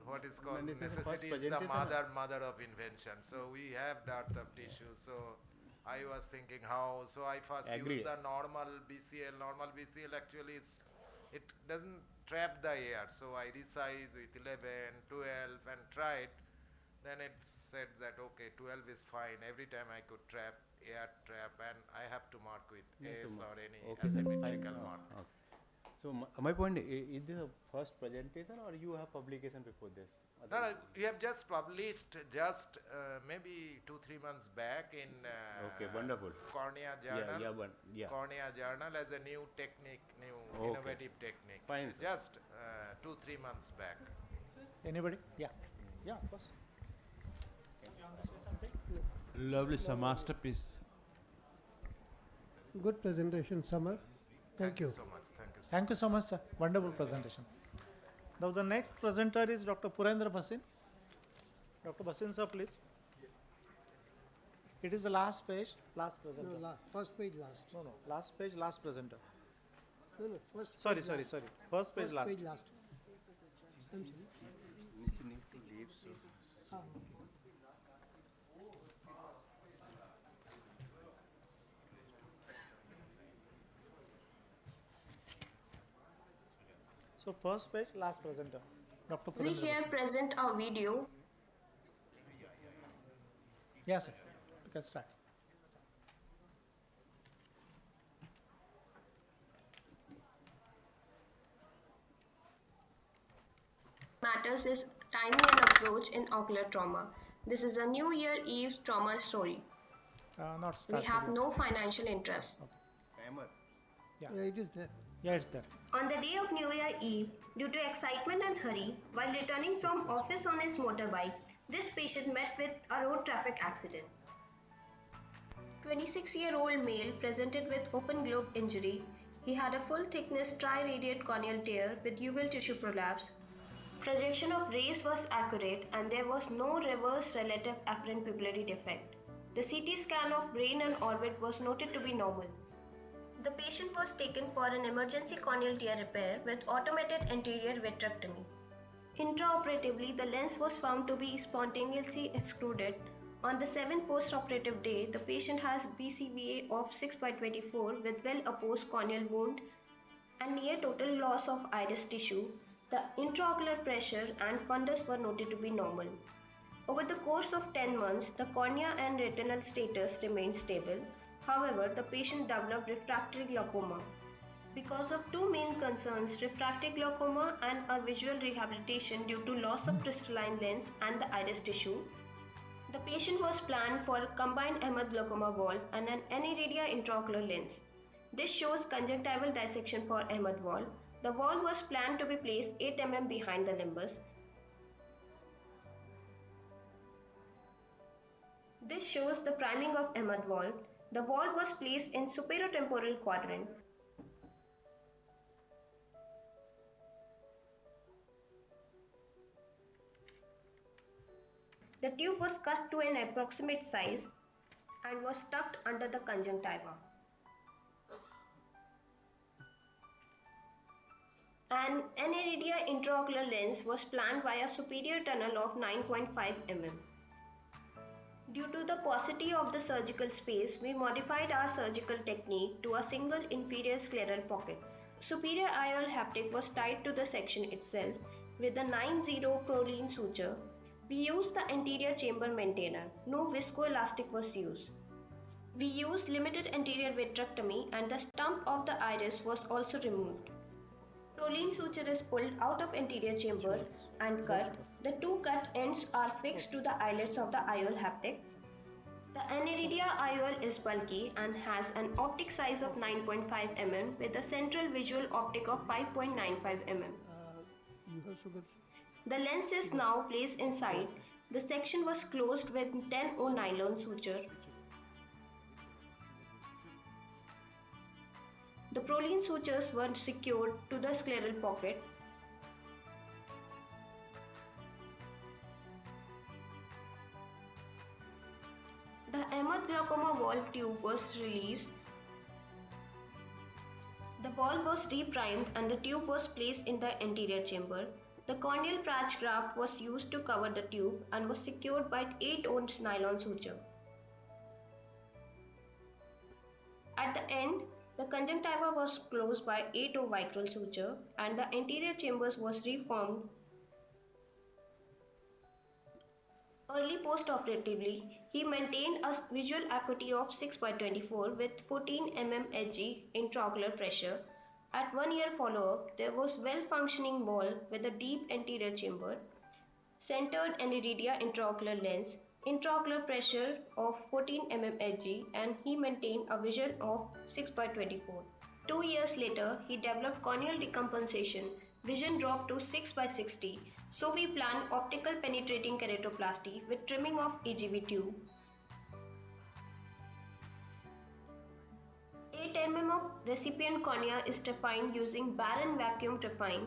what is called And it is the necessity first is the presentation, mother of invention. So we have depth of tissue. So I was thinking how, so I first Agree. use the normal BCL. Normal BCL actually it doesn't trap the air. So I resize with 11, 12 and tried. Then it said that okay, 12 is fine. Every time I could trap, air trap, and I have to mark with Yes, S to or mark. any Okay, sir. asymmetrical Fine. mark. Okay. So my point is this a first presentation, or you have publication before this? No, no, we have just published just maybe 2-3 months back in Okay, wonderful. Cornea Journal. Yeah. Cornea Journal as a new technique, new Okay. innovative technique. Fine, It's sir. just 2-3 months back. Anybody? Yeah. Yeah, of course. You want to say something? Lovely, sir. Masterpiece. Good presentation, Samar. Thank you. So much. Thank you. Thank you so much, sir. Wonderful presentation. Now the next presenter is Dr. Purendra Bhasin. Dr. Bhasin, sir, please. It is the last page, last presenter. No, first page last. No, last page, last presenter. No, first Sorry, page sorry, last. sorry. First page last. Page last. Ah, okay. So first page, last presenter. Dr. We Purendra here Bhasin. present a video. Yes, sir. You can start. Matters is timing and approach in ocular trauma. This is a New Year Eve trauma story. Not We start. have no financial interest. Timer. Yeah, it is there. Yeah, it's there. On the day of New Year Eve, due to excitement and hurry, while returning from office on his motorbike, this patient met with a road traffic accident. 26-year-old male presented with open globe injury. He had a full thickness triradiate corneal tear with uveal tissue prolapse. Projection of rays was accurate and there was no reverse relative apparent pupillary defect. The CT scan of brain and orbit was noted to be normal. The patient was taken for an emergency corneal tear repair with automated anterior vitrectomy. Intraoperatively, the lens was found to be spontaneously excluded. On the 7th postoperative day, the patient has BCVA of 6/24 with well-opposed corneal wound and near total loss of iris tissue. The intraocular pressure and fundus were noted to be normal. Over the course of 10 months, the cornea and retinal status remained stable. However, the patient developed refractory glaucoma. Because of two main concerns, refractory glaucoma and a visual rehabilitation due to loss of crystalline lens and the iris tissue, The patient was planned for combined Ahmed glaucoma valve and an aniridia intraocular lens. This shows conjunctival dissection for Ahmed valve. The valve was planned to be placed 8 mm behind the limbus. This shows the priming of Ahmed valve. The valve was placed in superior temporal quadrant. The tube was cut to an approximate size and was tucked under the conjunctiva. An aniridia intraocular lens was planned via superior tunnel of 9.5 mm. Due to the paucity of the surgical space, we modified our surgical technique to a single inferior scleral pocket. Superior IOL haptic was tied to the section itself with a 9-0 Prolene suture. We used the anterior chamber maintainer. No viscoelastic was used. We used limited anterior vitrectomy and the stump of the iris was also removed. Prolene suture is pulled out of anterior chamber and cut. The two cut ends are fixed to the eyelets of the IOL haptic. The aniridia IOL is bulky and has an optic size of 9.5 mm with a central visual optic of 5.95 mm. The lens is now placed inside. The section was closed with 10-0 nylon suture. The Prolene sutures were secured to the scleral pocket. The Ahmed glaucoma valve tube was released. The valve was reprimed and the tube was placed in the anterior chamber. The corneal patch graft was used to cover the tube and was secured by 8-0 nylon suture. At the end, the conjunctiva was closed by 8-0 vicryl suture and the anterior chambers was reformed. Early post-operatively, he maintained a visual acuity of 6/24 with 14 mm Hg intraocular pressure. At 1 year follow-up, there was well-functioning valve with a deep anterior chamber, centered aniridia intraocular lens, intraocular pressure of 14 mm Hg, and he maintained a vision of 6/24. 2 years later, he developed corneal decompensation. Vision dropped to 6/60. So we planned optical penetrating keratoplasty with trimming of AGV tube. 8 mm of recipient cornea is trephined using Baron vacuum trephine.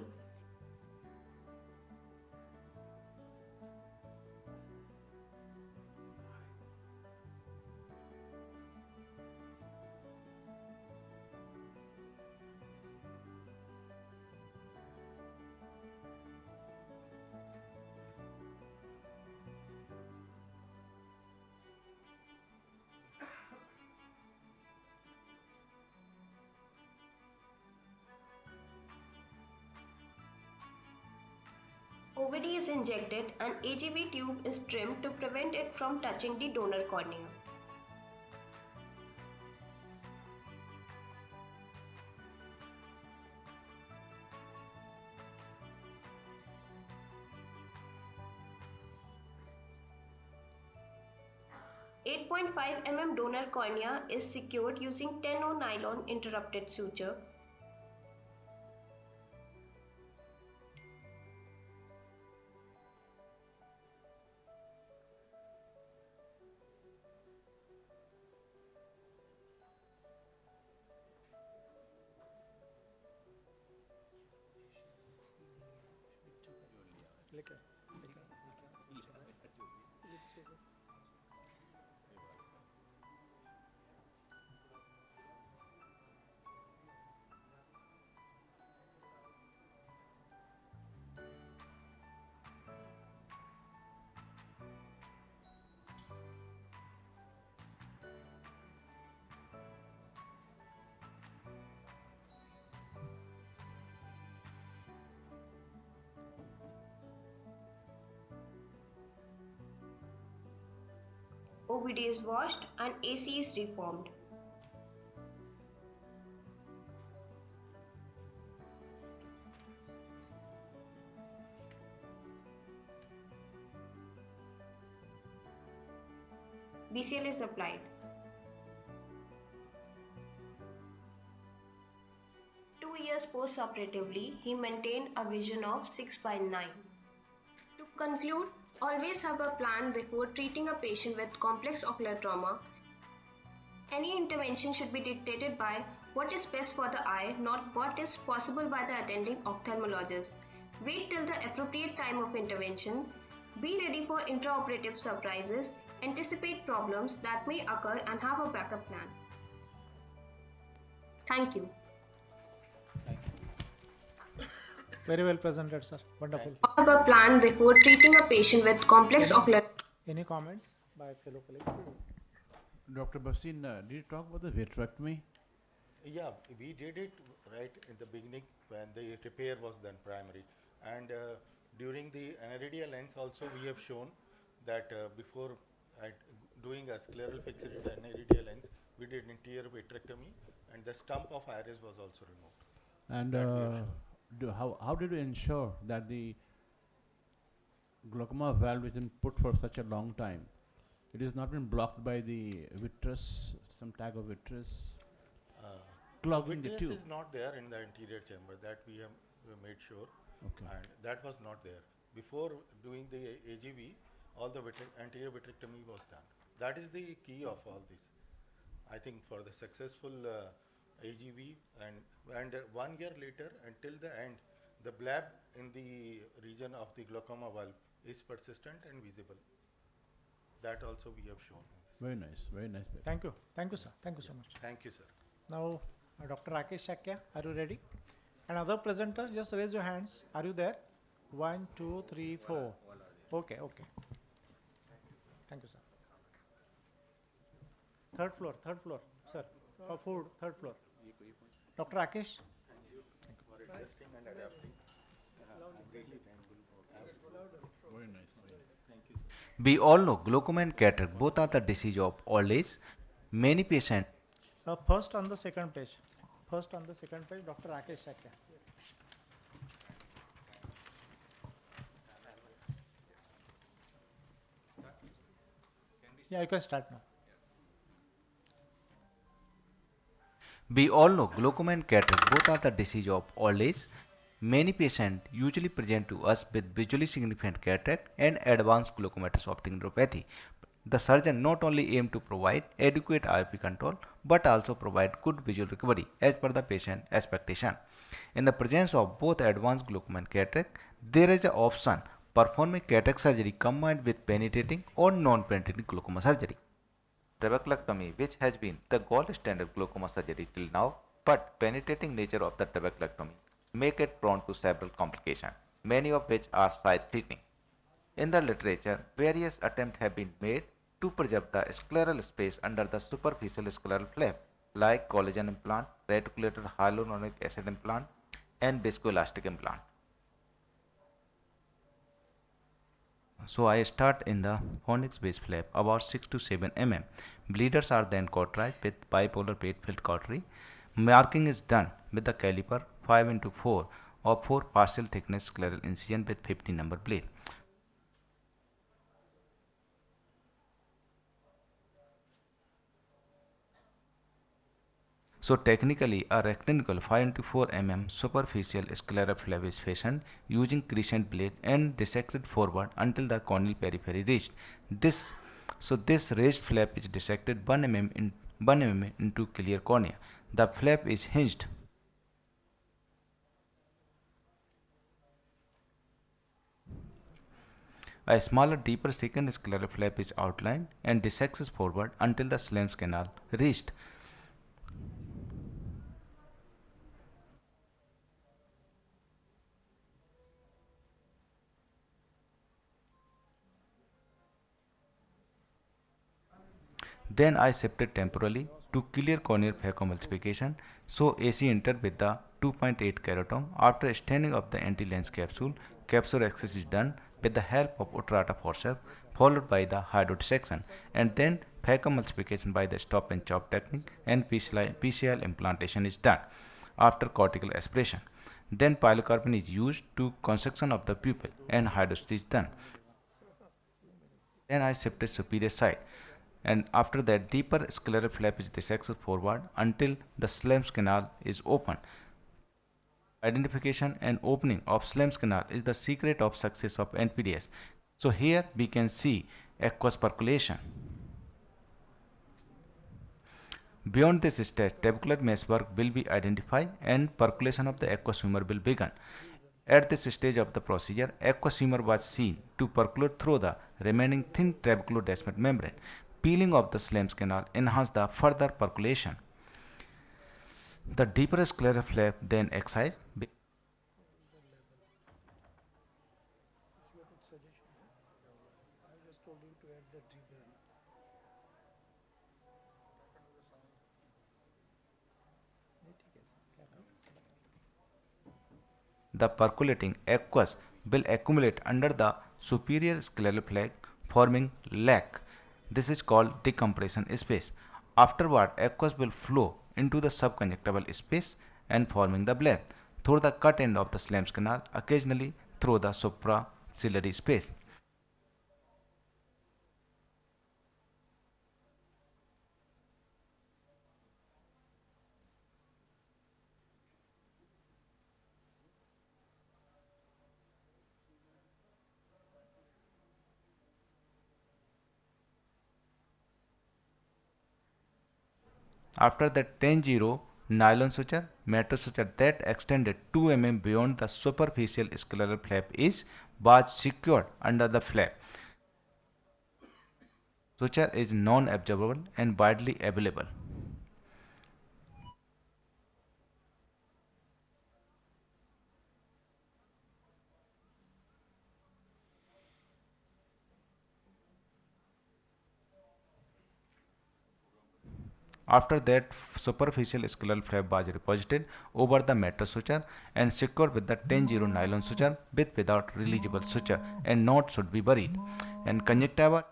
OVD is injected and AGV tube is trimmed to prevent it from touching the donor cornea. .5 mm donor cornea is secured using 10-0 nylon interrupted suture. OVD is washed and AC is reformed. BCL is applied. 2 years post-operatively, he maintained a vision of 6/9. To conclude, always have a plan before treating a patient with complex ocular trauma. Any intervention should be dictated by what is best for the eye, not what is possible by the attending ophthalmologist. Wait till the appropriate time of intervention. Be ready for intraoperative surprises. Anticipate problems that may occur and have a backup plan. Thank you. Very well presented, sir. Wonderful. Have a plan before treating a patient with complex ocular. Any comments by fellow colleagues? Dr. Basin, did you talk about the vitrectomy? Yeah, we did it right in the beginning when the repair was done primary. And during the aniridia lens also we have shown that before doing a scleral fixated aniridia lens, we did anterior vitrectomy and the stump of iris was also removed. And how did you ensure that the glaucoma valve is in put for such a long time? It has not been blocked by the vitreous, some tag of vitreous, clogging the tube. Vitreous is not there in the anterior chamber, that we have made sure. Okay. And that was not there. Before doing the AGV, all the anterior vitrectomy was done. That is the key of all this. I think for the successful AGV and 1 year later until the end, the blab in the region of the glaucoma valve is persistent and visible. That also we have shown. Very nice, very nice. Thank you. Thank you, sir. Thank you so much. Thank you, sir. Now, Dr. Rakesh Shakya, are you ready? And other presenters, just raise your hands. Are you there? 1, 2, 3, 4. Okay, okay. Thank you, sir. Third floor, sir. For food, third floor. Dr. Rakesh. For adjusting and adapting. I'm really thankful for Very nice, very nice. Thank you, sir. We all know glaucoma and cataract both are the disease of old age. Many patients. First on the second page. First on the second page, Dr. Rakesh Shakya. Yeah, you can start now. We all know glaucoma and cataract both are the disease of old age. Many patients usually present to us with visually significant cataract and advanced glaucomatous optic neuropathy. The surgeon not only aim to provide adequate IOP control but also provide good visual recovery as per the patient expectation. In the presence of both advanced glaucoma and cataract, there is an option performing cataract surgery combined with penetrating or non-penetrating glaucoma surgery. Trabeculectomy, which has been the gold standard glaucoma surgery till now, but penetrating nature of the trabeculectomy make it prone to several complications, many of which are sight-threatening. In the literature, various attempts have been made to preserve the scleral space under the superficial scleral flap, like collagen implant, reticulated hyaluronic acid implant, and viscoelastic implant. So I start in the Phoenix base flap about 6 to 7 mm. Bleeders are then cauterized with bipolar plate filled cautery. Marking is done with the caliper 5x4 or 4 partial thickness scleral incision with 50 number blade. So technically a rectangle 5x4 mm superficial scleral flap is fashioned using crescent blade and dissected forward until the corneal periphery reached. This raised flap is dissected 1 mm into clear cornea. The flap is hinged. A smaller, deeper second scleral flap is outlined and dissects forward until the Schlemm's canal reached. Then I shifted temporarily to clear corneal phacoemulsification, so AC entered with the 2.8 keratome. After staining of the anti-lens capsule, capsule access is done with the help of Utrata forceps, followed by the hydrodissection, and then phacoemulsification by the stop and chop technique, and PCL implantation is done after cortical aspiration. Then pilocarpine is used to construction of the pupil and hydrostitch done. Then I shifted superior side. and after that deeper scleral flap is dissected forward until the Schlemm's canal is open. Identification and opening of Schlemm's canal is the secret of success of NPDS. So here we can see aqueous percolation. Beyond this stage, tabular meshwork will be identified and percolation of the aqueous humor will begin. At this stage of the procedure, aqueous humor was seen to percolate through the remaining thin trabeculodesmate membrane. Peeling of the Schlemm's canal enhanced the further percolation. The deeper scleral flap then excised. The percolating aqueous will accumulate under the superior scleral flap forming lac. This is called decompression space. Afterward, aqueous will flow into the subconjunctival space and forming the bleb through the cut end of the Schlemm's canal, occasionally through the supraciliary space. After that 10-0 nylon suture, metro suture that extended 2 mm beyond the superficial scleral flap was secured under the flap. Suture is non-absorbable and widely available. After that, superficial scleral flap was reposited over the metro suture and secured with the 10-0 nylon suture with without releasable suture, and knot should be buried. And conjunctiva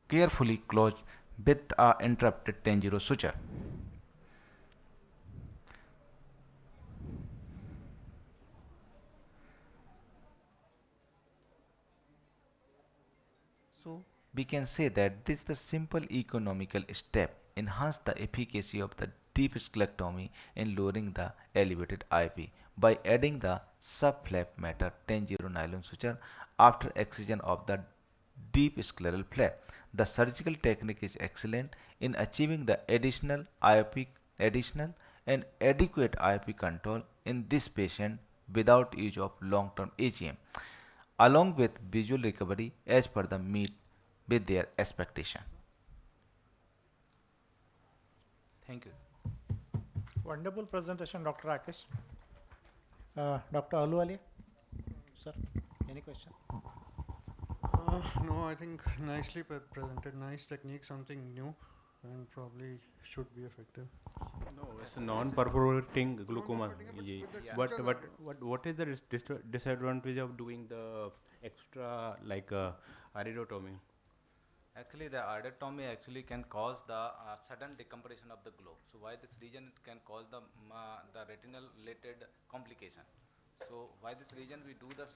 carefully closed with a interrupted 10-0 suture. So we can say that this is the simple economical step enhance the efficacy of the deep sclerectomy in lowering the elevated IP by adding the subflap matter 10-0 nylon suture after excision of the deep scleral flap. The surgical technique is excellent in achieving the additional and adequate IOP control in this patient without use of long-term AGM, along with visual recovery as per the meet with their expectation. Thank you. Wonderful presentation, Dr. Rakesh. Dr. Aluwalia, sir, any question? No, I think nicely presented, nice technique, something new, and probably should be effective. No, it's non-perforating glaucoma. What is the disadvantage of doing the extra like iridotomy? Actually, the iridotomy actually can cause the sudden decompression of the globe. So, why this region it can cause the retinal related complication. So, why this region we do the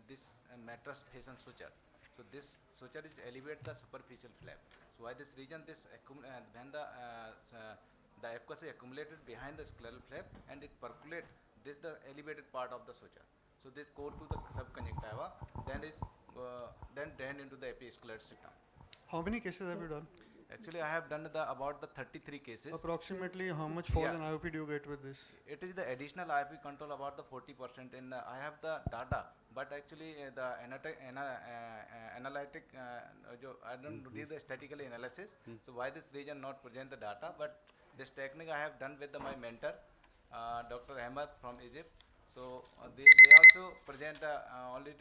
this mattress fashion suture. So, this suture is elevate the superficial flap. So, why this region when the aqueous is accumulated behind the scleral flap and it percolate this the elevated part of the suture. So, this go to the subconjunctiva then drain into the episcleral septum. How many cases have you done? Actually, I have done about the 33 cases. Approximately how much fall in IOP do you get with this? It is the additional IOP control about the 40%, and I have the data, but actually the analytic, I don't do the statically analysis. So why this region not present the data? But this technique I have done with my mentor, Dr. Ahmed from Egypt. So they also present only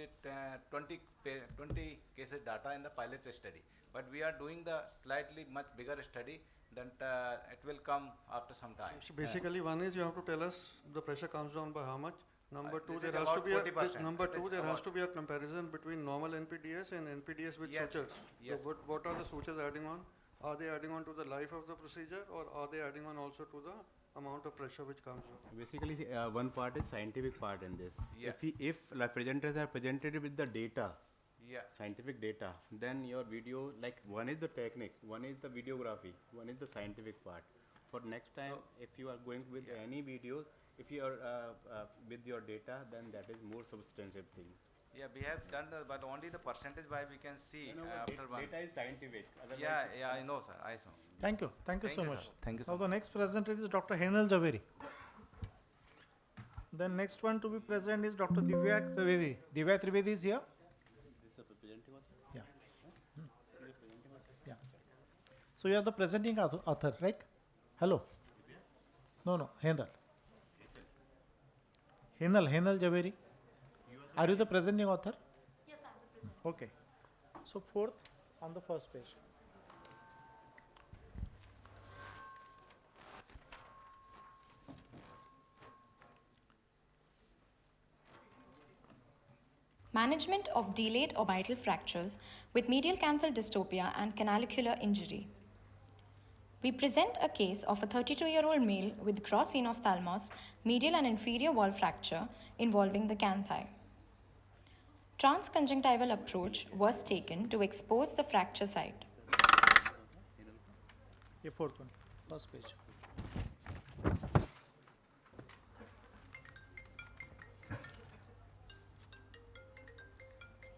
20 cases data in the pilot study. But we are doing the slightly much bigger study that it will come after some time. So basically, one is you have to tell us the pressure comes down by how much. Number two, this there is has to about be 40%. number two, there has to be a comparison between normal NPDS and NPDS with Yes, sutures. yes. So what are the sutures adding on? are they adding on to the life of the procedure, or are they adding on also to the amount of pressure which comes from? Basically, one part is scientific part in this. Yeah. If like presenters are presented with the data, Yeah. scientific data, then your video, like one is the technique, one is the videography, one is the scientific part. For next time, if you are going with any video, if you are with your data, then that is more substantive thing. Yeah, we have done the, but only the percentage why we can see No, after one. data is scientific. Yeah, yeah, I know, sir. I saw. Thank you. Thank you so much. Sir. Thank you so Now much. the next presenter is Dr. Henal Javeri. The next one to be present is Dr. Divya Trivedi. Divya Trivedi is here. Yeah. Yeah. So you are the presenting author, right? Hello. No, Henal. Henal Javeri. Are you the presenting author? Yes, I'm the presenting. Okay. So fourth on the first page. Management of delayed orbital fractures with medial canthal dystopia and canalicular injury. We present a case of a 32-year-old male with gross enophthalmos, medial and inferior wall fracture involving the canthi. Transconjunctival approach was taken to expose the fracture site. Yeah, fourth one, first page.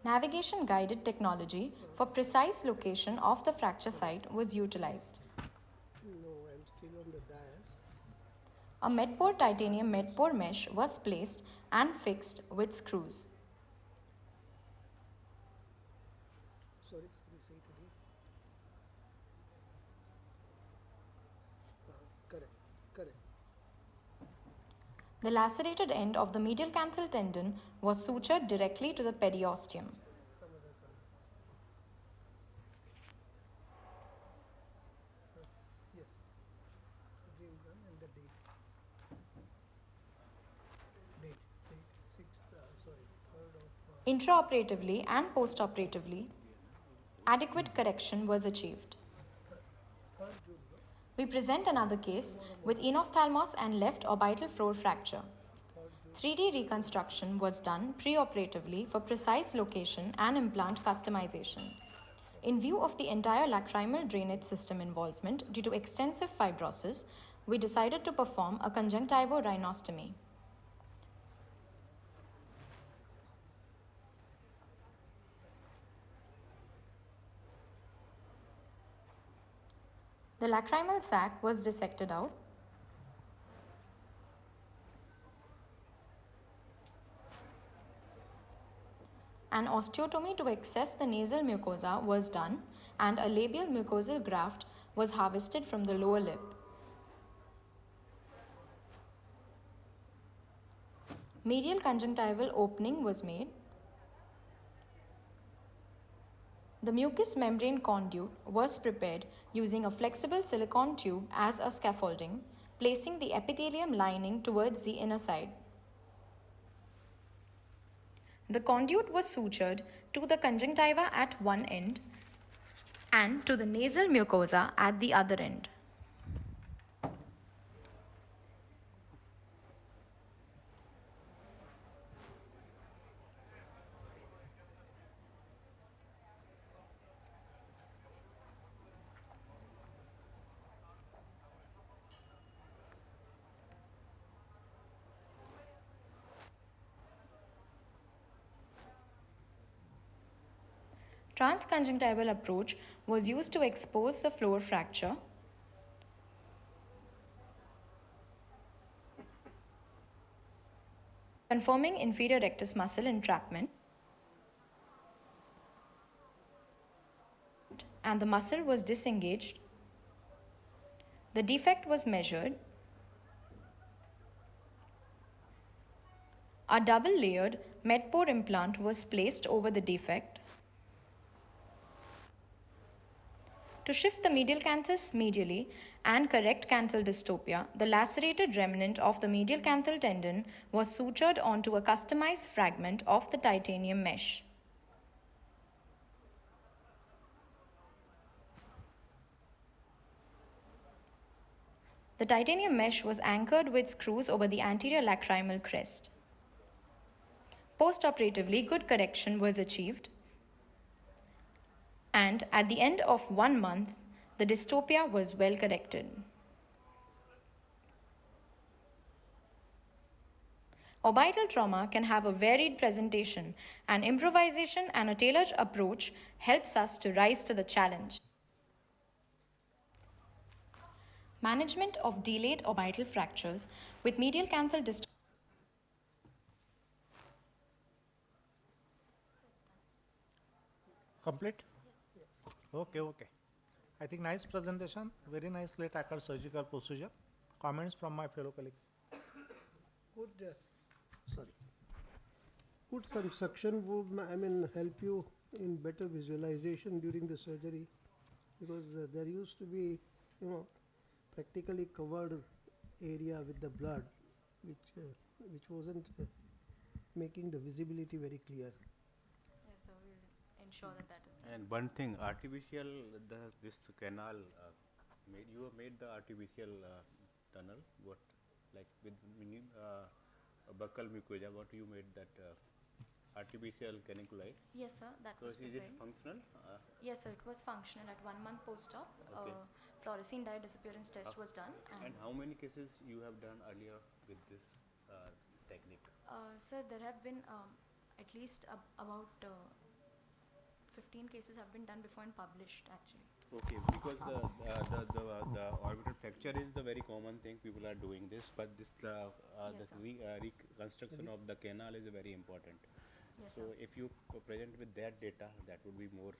Navigation guided technology for precise location of the fracture site was utilized. No, I'm still on the dais. A Medpore titanium Medpore mesh was placed and fixed with screws. Sorry, say it again. Correct. The lacerated end of the medial canthal tendon was sutured directly to the periosteum. Yes. Dream run and the date. Date 6th, 3rd of... Intraoperatively and postoperatively, adequate correction was achieved. We present another case with enophthalmos and left orbital floor fracture. 3D reconstruction was done preoperatively for precise location and implant customization. In view of the entire lacrimal drainage system involvement due to extensive fibrosis, we decided to perform a conjunctivorhinostomy. The lacrimal sac was dissected out. An osteotomy to access the nasal mucosa was done and a labial mucosal graft was harvested from the lower lip. Medial conjunctival opening was made. The mucous membrane conduit was prepared using a flexible silicone tube as a scaffolding, placing the epithelium lining towards the inner side. The conduit was sutured to the conjunctiva at one end and to the nasal mucosa at the other end. Transconjunctival approach was used to expose the floor fracture. Confirming inferior rectus muscle entrapment, and the muscle was disengaged. The defect was measured. A double-layered Medpore implant was placed over the defect. To shift the medial canthus medially and correct canthal dystopia, the lacerated remnant of the medial canthal tendon was sutured onto a customized fragment of the titanium mesh. The titanium mesh was anchored with screws over the anterior lacrimal crest. Post-operatively, good correction was achieved, and at the end of 1 month, the dystopia was well corrected. Orbital trauma can have a varied presentation, and improvisation and a tailored approach helps us to rise to the challenge. Management of delayed orbital fractures with medial canthal dystopia. Complete? Okay, okay. I think nice presentation, very nicely tackled surgical procedure. Comments from my fellow colleagues? Could some suction would help you in better visualization during the surgery, because there used to be practically covered area with the blood, which wasn't making the visibility very clear. Yes, sir, we'll ensure that is done. And one thing, artificial, this canal, you have made the artificial tunnel, what, like with buccal mucosa, what you made that artificial caniculi? Yes, sir, that so was is it prepared. functional? Yes, sir, it was functional at 1 month post-op. Okay. Fluorescein dye disappearance test was done. And how many cases you have done earlier with this technique? Sir, there have been at least about 15 cases have been done before and published actually. Okay, because the orbital fracture is the very common thing people are doing this, but this reconstruction of the canal is very important. Yes, so sir. if you present with that data, that would be more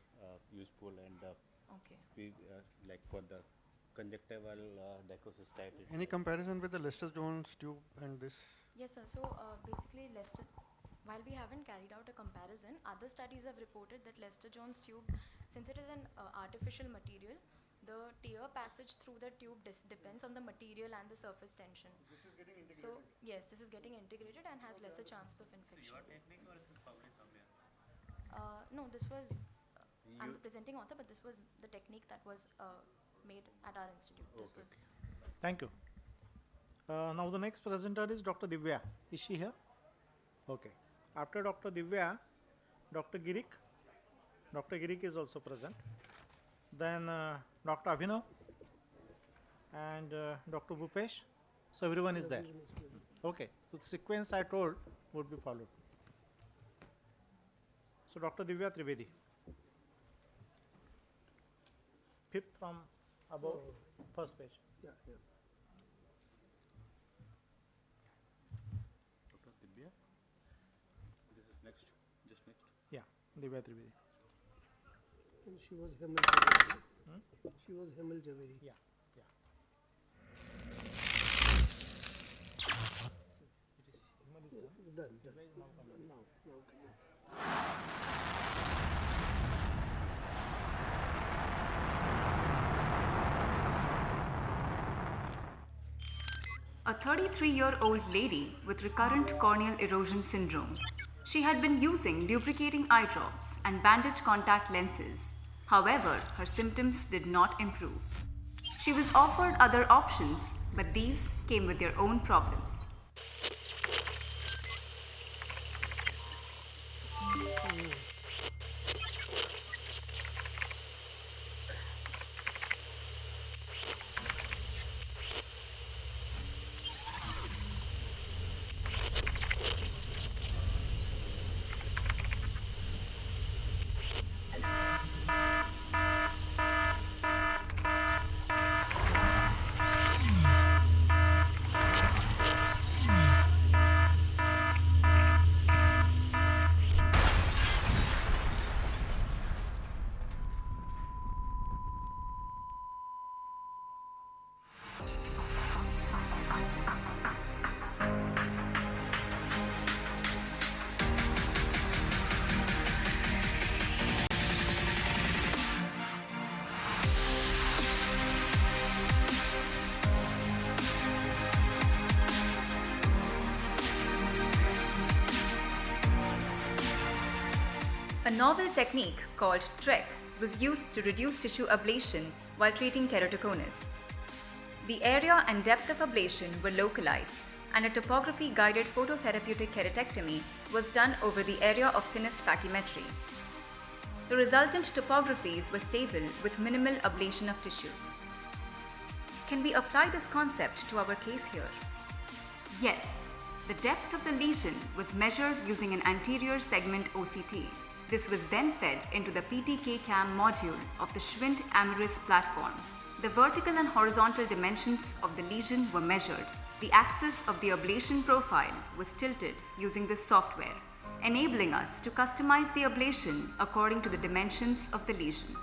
useful and okay. like for the conjunctival dechocystitis. Any comparison with the Lester-Jones tube and this? Yes, sir. So basically, while we haven't carried out a comparison, other studies have reported that Lester-Jones tube, since it is an artificial material, the tear passage through the tube depends on the material and the surface tension. This is getting integrated. So yes, this is getting integrated and has lesser chances of infection. Your technique or is it published somewhere? No, this was, I'm the presenting author, but this was the technique that was made at our institute. This was. Thank you. Now the next presenter is Dr. Divya. Is she here? Okay. After Dr. Divya, Dr. Girik. Dr. Girik is also present. Then Dr. Abhinav and Dr. Bhupesh. So everyone is there. Okay. So the sequence I told would be followed. So Dr. Divya Trivedi. Fifth from above, first page. Yeah. Dr. Divya? This is next, just next. Yeah, Divya Trivedi. And she was Hemal Javeri. She was Hemal Javeri. Yeah. Done. A 33-year-old lady with recurrent corneal erosion syndrome. She had been using lubricating eye drops and bandage contact lenses. However, her symptoms did not improve. She was offered other options, but these came with their own problems. A novel technique called TREC was used to reduce tissue ablation while treating keratoconus. The area and depth of ablation were localized, and a topography-guided phototherapeutic keratectomy was done over the area of thinnest pachymetry. The resultant topographies were stable with minimal ablation of tissue. Can we apply this concept to our case here? Yes. The depth of the lesion was measured using an anterior segment OCT. This was then fed into the PTK cam module of the Schwind Ameris platform. The vertical and horizontal dimensions of the lesion were measured. The axis of the ablation profile was tilted using this software, enabling us to customize the ablation according to the dimensions of the lesion.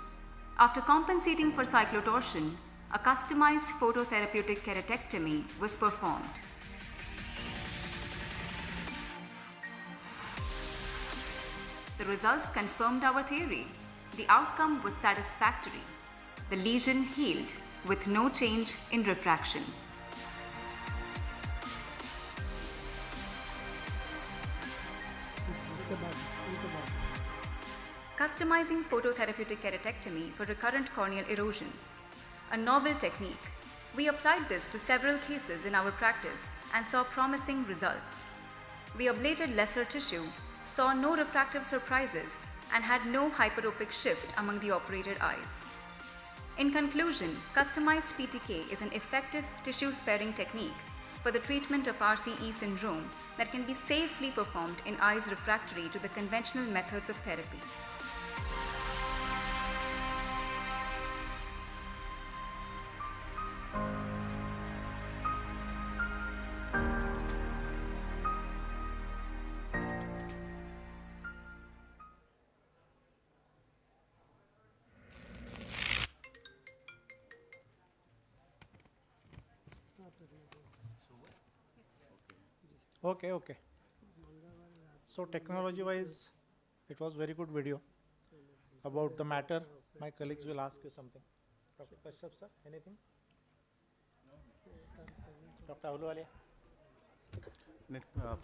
After compensating for cyclotorsion, a customized phototherapeutic keratectomy was performed. The results confirmed our theory. The outcome was satisfactory. The lesion healed with no change in refraction. Customizing phototherapeutic keratectomy for recurrent corneal erosions. A novel technique. We applied this to several cases in our practice and saw promising results. We ablated lesser tissue, saw no refractive surprises, and had no hyperopic shift among the operated eyes. In conclusion, customized PTK is an effective tissue-sparing technique for the treatment of RCE syndrome that can be safely performed in eyes refractory to the conventional methods of therapy. Okay. So technology wise, it was very good video about the matter. My colleagues will ask you something. Dr. Kashyap sir, anything? Dr. Ahluwalia?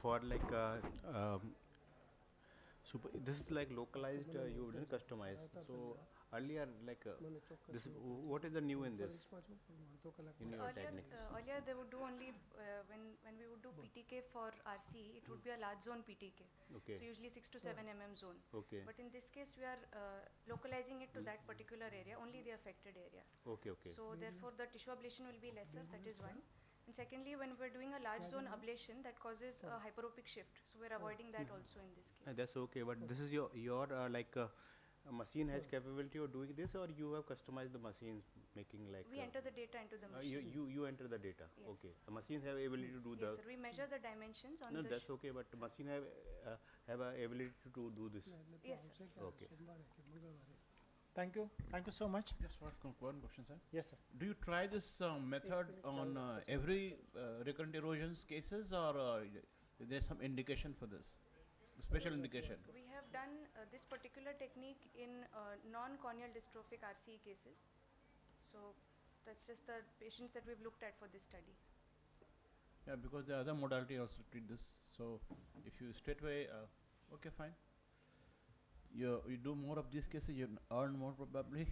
For like this is like localized, you didn't customize. So earlier, like this, what is the new in this? In your technique? Earlier they would do only when we would do PTK for RC, it would be a large zone PTK. Okay. So usually 6 to 7 mm zone. Okay. But in this case, we are localizing it to that particular area, only the affected area. Okay. So therefore, the tissue ablation will be lesser. That is one. And secondly, when we're doing a large zone ablation, that causes a hyperopic shift. So we're avoiding that also in this case. That's okay, but this is your like machine has capability of doing this, or you have customized the machines making like. We enter the data into the machine. You enter the data. Yes. Okay. The machines have ability to do Yes, sir. We measure the dimensions on No, the. that's okay, but the machine have a ability to do this. Yes, sir. Okay. Thank you so much. Just one question, sir. Yes, sir. Do you try this method on every recurrent erosions cases, or there's some indication for this? Special indication? We have done this particular technique in non-corneal dystrophic RCE cases. So that's just the patients that we've looked at for this study. Yeah, because the other modality also treat this. So if you straight away, okay, fine. You do more of these cases, you earn more probably.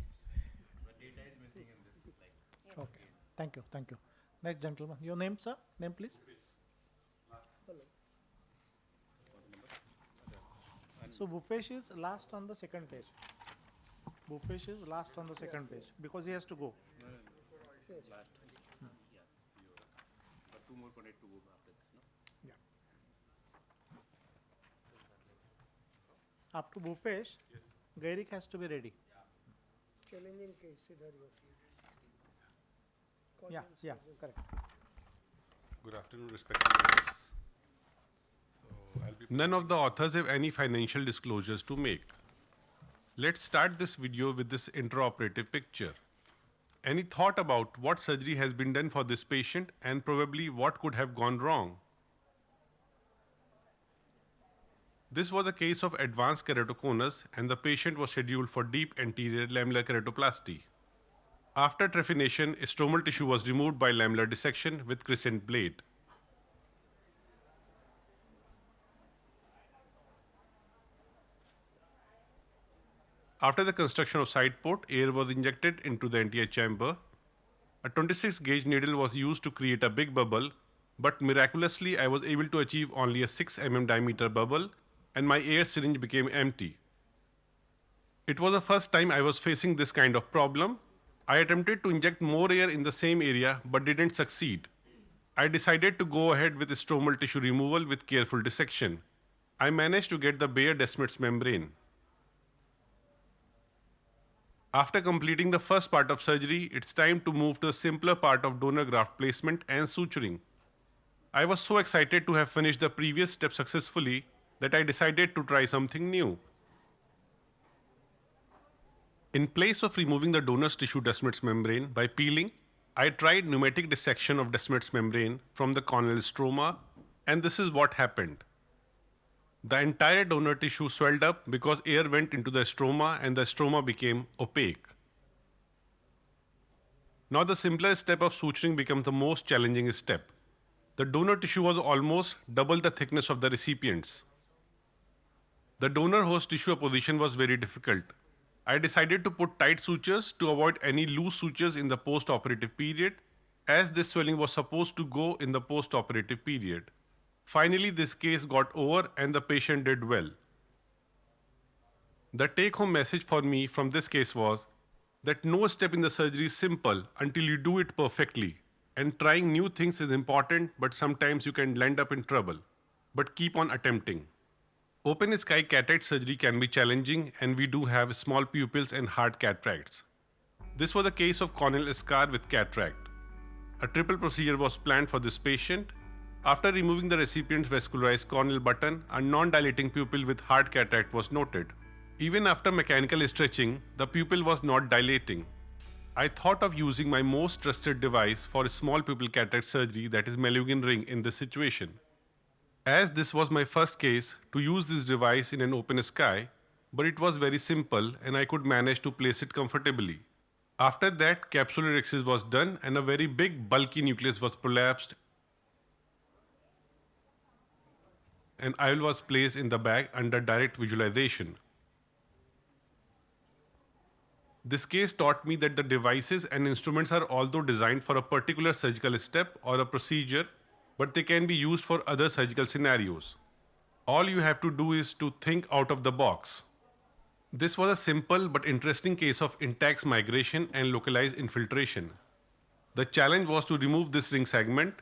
But data is missing in this. Like. Okay. Thank you. Next gentleman. Your name, sir? Name, please. So Bhupesh is last on the second page. Bhupesh is last on the second page because he has to go. Last. Yeah. But two more connect to go after this, no? Yeah. Up to Bhupesh, Gairik has to be ready. Challenging case, Siddhar Yosi. Yeah, correct. Good afternoon, respected members. None of the authors have any financial disclosures to make. Let's start this video with this intraoperative picture. Any thought about what surgery has been done for this patient and probably what could have gone wrong? This was a case of advanced keratoconus and the patient was scheduled for deep anterior lamellar keratoplasty. After trephination, stromal tissue was removed by lamellar dissection with crescent blade. After the construction of side port, air was injected into the anterior chamber. A a 26 gauge needle was used to create a big bubble, but miraculously I was able to achieve only a 6 mm diameter bubble and my air syringe became empty. It was the first time I was facing this kind of problem. I attempted to inject more air in the same area but didn't succeed. I decided to go ahead with stromal tissue removal with careful dissection. I managed to get the bare Descemet's membrane. After completing the first part of surgery, it's time to move to the simpler part of donor graft placement and suturing. I was so excited to have finished the previous step successfully that I decided to try something new. In place of removing the donor's tissue Descemet's membrane by peeling, I tried pneumatic dissection of Descemet's membrane from the corneal stroma, and this is what happened. The entire donor tissue swelled up because air went into the stroma and the stroma became opaque. Now the simpler step of suturing becomes the most challenging step. The donor tissue was almost double the thickness of the recipient's. The donor host tissue apposition was very difficult. I decided to put tight sutures to avoid any loose sutures in the post-operative period, as this swelling was supposed to go in the post-operative period. Finally, this case got over and the patient did well. The take-home message for me from this case was that no step in the surgery is simple until you do it perfectly. And trying new things is important, but sometimes you can land up in trouble. But keep on attempting. Open sky cataract surgery can be challenging, and we do have small pupils and hard cataracts. This was a case of corneal scar with cataract. A triple procedure was planned for this patient. After removing the recipient's vascularized corneal button, a non-dilating pupil with hard cataract was noted. Even after mechanical stretching, the pupil was not dilating. I thought of using my most trusted device for small pupil cataract surgery, that is Malugan ring, in this situation. As this was my first case to use this device in an open sky, but it was very simple and I could manage to place it comfortably. After that, capsular excision was done and a very big bulky nucleus was prolapsed and IOL was placed in the bag under direct visualization. This case taught me that the devices and instruments are although designed for a particular surgical step or a procedure, but they can be used for other surgical scenarios. All you have to do is to think out of the box. This was a simple but interesting case of intact migration and localized infiltration. The challenge was to remove this ring segment.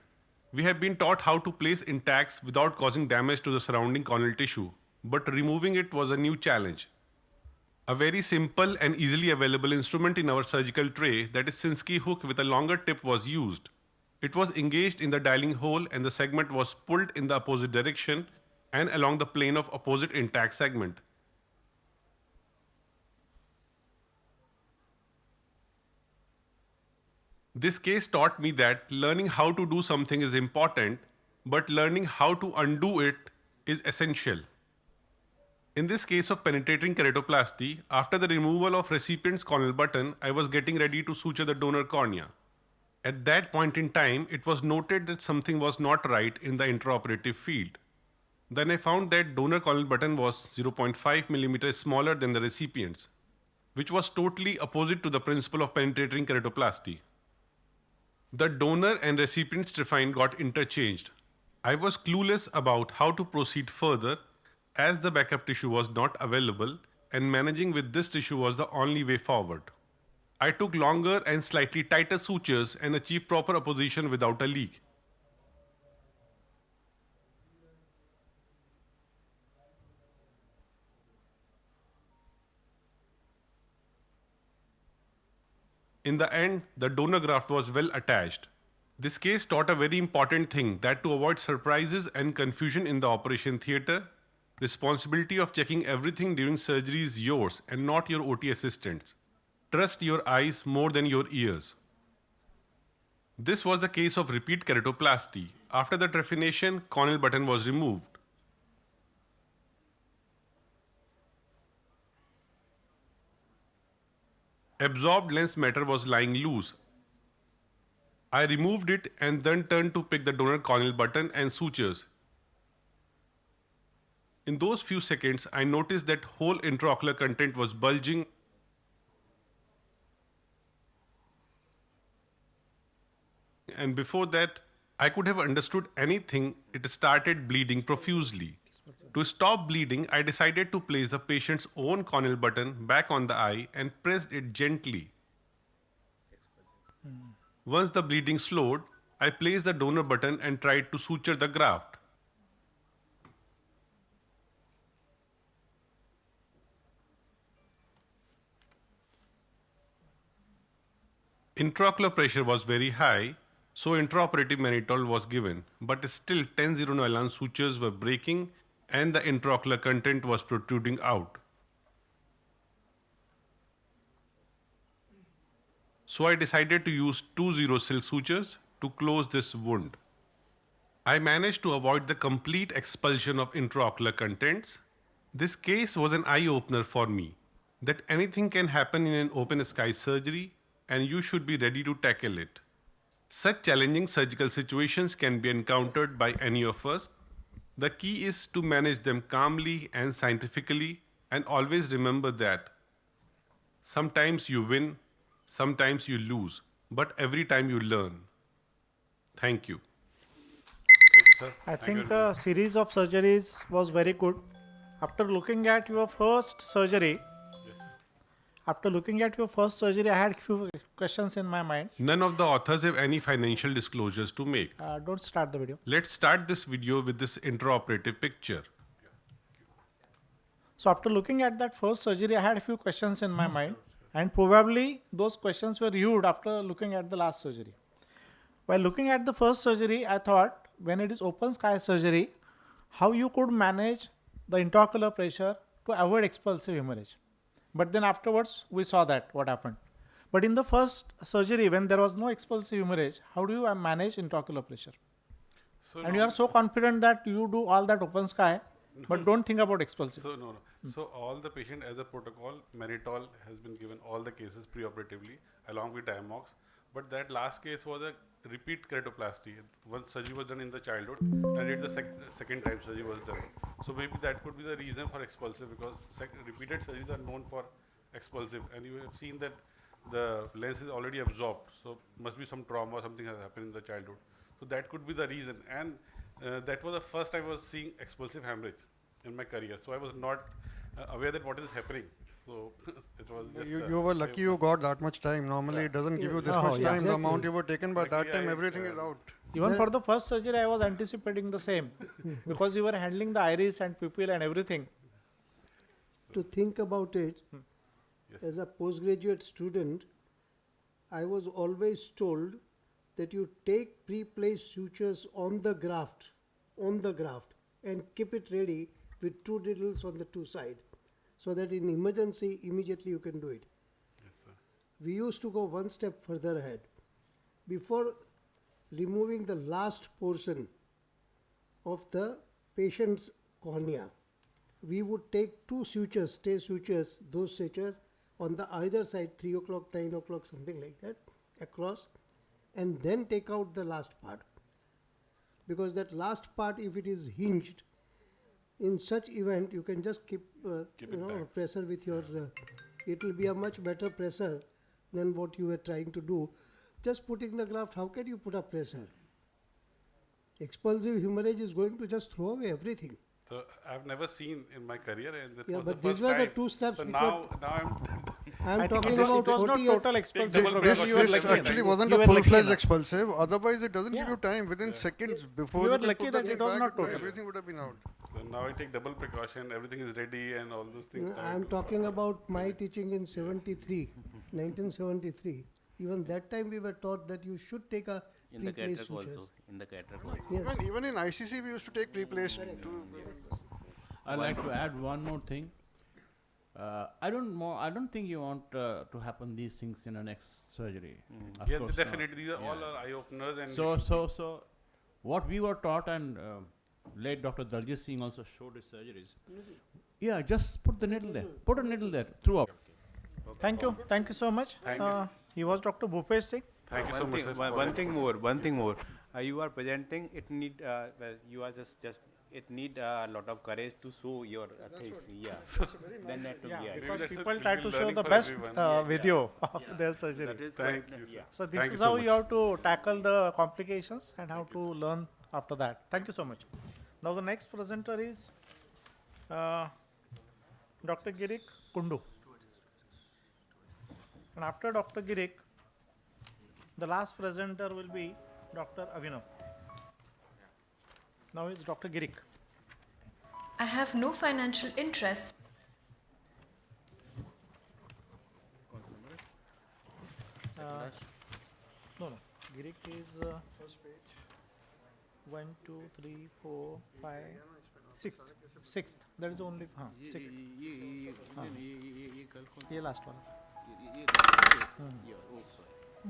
We have been taught how to place intacts without causing damage to the surrounding corneal tissue, but removing it was a new challenge. A very simple and easily available instrument in our surgical tray, that is Sinskey hook with a longer tip, was used. It was engaged in the dialing hole and the segment was pulled in the opposite direction and along the plane of opposite intact segment. This case taught me that learning how to do something is important, but learning how to undo it is essential. In this case of penetrating keratoplasty, after the removal of recipient's corneal button, I was getting ready to suture the donor cornea. At that point in time, it was noted that something was not right in the intraoperative field. Then I found that donor corneal button was 0.5 mm smaller than the recipient's, which was totally opposite to the principle of penetrating keratoplasty. The donor and recipient's trephine got interchanged. I was clueless about how to proceed further as the backup tissue was not available, and managing with this tissue was the only way forward. I took longer and slightly tighter sutures and achieved proper apposition without a leak. In the end, the donor graft was well attached. This case taught a very important thing, that to avoid surprises and confusion in the operation theatre, responsibility of checking everything during surgery is yours and not your OT assistant's. Trust your eyes more than your ears. This was the case of repeat keratoplasty. After the trephination, corneal button was removed. Absorbed lens matter was lying loose. I removed it and then turned to pick the donor corneal button and sutures. In those few seconds, I noticed that whole intraocular content was bulging. and before that, I could have understood anything. It started bleeding profusely. To stop bleeding, I decided to place the patient's own corneal button back on the eye and pressed it gently. Once the bleeding slowed, I placed the donor button and tried to suture the graft. Intraocular pressure was very high, so intraoperative mannitol was given, but still 10-0 nylon sutures were breaking and the intraocular content was protruding out. So I decided to use 2-0 silk sutures to close this wound. I managed to avoid the complete expulsion of intraocular contents. This case was an eye-opener for me, that anything can happen in an open sky surgery and you should be ready to tackle it. Such challenging surgical situations can be encountered by any of us. The key is to manage them calmly and scientifically, and always remember that sometimes you win, sometimes you lose, but every time you learn. Thank you. Thank you, sir. I think the series of surgeries was very good. After looking at your first surgery, I had few questions in my mind. None of the authors have any financial disclosures to make. Don't start the video. Let's start this video with this intraoperative picture. So after looking at that first surgery, I had a few questions in my mind, and probably those questions were viewed after looking at the last surgery. While looking at the first surgery, I thought when it is open sky surgery, how you could manage the intraocular pressure to avoid expulsive hemorrhage. But then afterwards, we saw that what happened. But in the first surgery, when there was no expulsive hemorrhage, how do you manage intraocular pressure? And you are so confident that you do all that open sky, but don't think about expulsive. So all the patient as a protocol, mannitol has been given all the cases preoperatively along with Diamox. But that last case was a repeat keratoplasty. Once surgery was done in the childhood, and it the second time surgery was done. So maybe that could be the reason for expulsive, because repeated surgeries are known for expulsive, and you have seen that the lens is already absorbed. So must be some trauma or something has happened in the childhood. So that could be the reason. And that was the first time I was seeing expulsive hemorrhage in my career. So I was not aware that what is happening. So it was just you were lucky you got that much time. Normally it doesn't give you this much time. The amount you were taken by that time, everything is out. Even for the first surgery, I was anticipating the same because you were handling the iris and pupil and everything. To think about it, as a postgraduate student, I was always told that you take pre-placed sutures on the graft, and keep it ready with 2 needles on the 2 sides, so that in emergency, immediately you can do it. Yes, sir. We used to go one step further ahead. Before removing the last portion of the patient's cornea, we would take 2 sutures, stay sutures, those sutures on the either side, 3 o'clock, 9 o'clock, something like that, across, and then take out the last part. Because that last part, if it is hinged, in such event, you can just keep pressure with your, it will be a much better pressure than what you were trying to do. Just putting the graft, how can you put a pressure? Expulsive hemorrhage is going to just throw away everything. So I've never seen in my career, and that Yeah, was but the these first were the time. 2 steps So which now I'm talking about it was not 40 total expulsive. This actually wasn't a full-fledged expulsive. Otherwise, it doesn't give you time within seconds before You you were can lucky put the that thing it was back, not total. everything would have been out. So now I take double precaution. Everything is ready, and all those things. I'm talking about my teaching in 1973. Even that time we were taught that you should take a In the pre-placed cataract sutures. also. In the cataract also. Yes. Even in ICC, we used to take pre-placed. I'd like to add one more thing. I don't think you want to happen these things in the next surgery. Of Yes, course definitely. These are not. all our eye openers. And So what we were taught, and late Dr. Daljit Singh also showed his surgeries. Yeah, just put the needle there. Put a needle there throughout. Thank you so much. Thank you. He was Dr. Bhupesh Singh. Thank you so much. Sir, One thing more. You are presenting. It need. You are just it need a lot of courage to show your things. Yeah. Then that will be because that's a people will try be to show learning the for best everyone. video of their surgery. That is Thank quite, you, sir. yeah. So this Thank is you so how you much. have to tackle the complications and how to learn after that. Thank you so much. Now the next presenter is Dr. Girik Kundu. And after Dr. Girik, the last presenter will be Dr. Avinav. Now is Dr. Girik. I have no financial interest. No. Girik is First page. 1, 2, 3, 4, 5, 6th. 6th. That is only 6th. ये last one.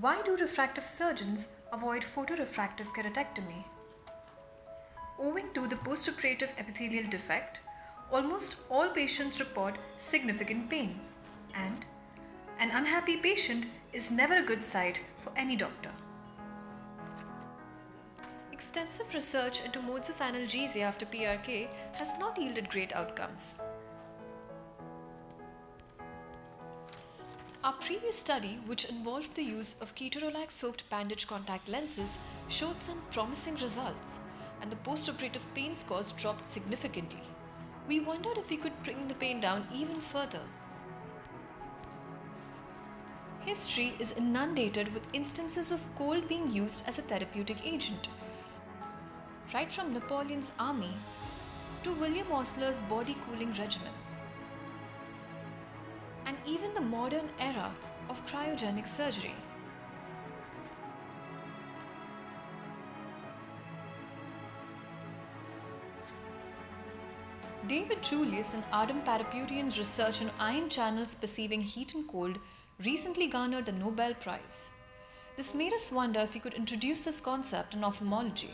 Why do refractive surgeons avoid photorefractive keratectomy? Owing to the postoperative epithelial defect, almost all patients report significant pain, and an unhappy patient is never a good sight for any doctor. Extensive research into modes of analgesia after PRK has not yielded great outcomes. Our previous study, which involved the use of ketorolac soaked bandage contact lenses, showed some promising results, and the postoperative pain scores dropped significantly. We wondered if we could bring the pain down even further. History is inundated with instances of cold being used as a therapeutic agent, right from Napoleon's army to William Osler's body cooling regimen, and even the modern era of cryogenic surgery. David Julius and Adam Paraputian's research on ion channels perceiving heat and cold recently garnered the Nobel Prize. This made us wonder if we could introduce this concept in ophthalmology.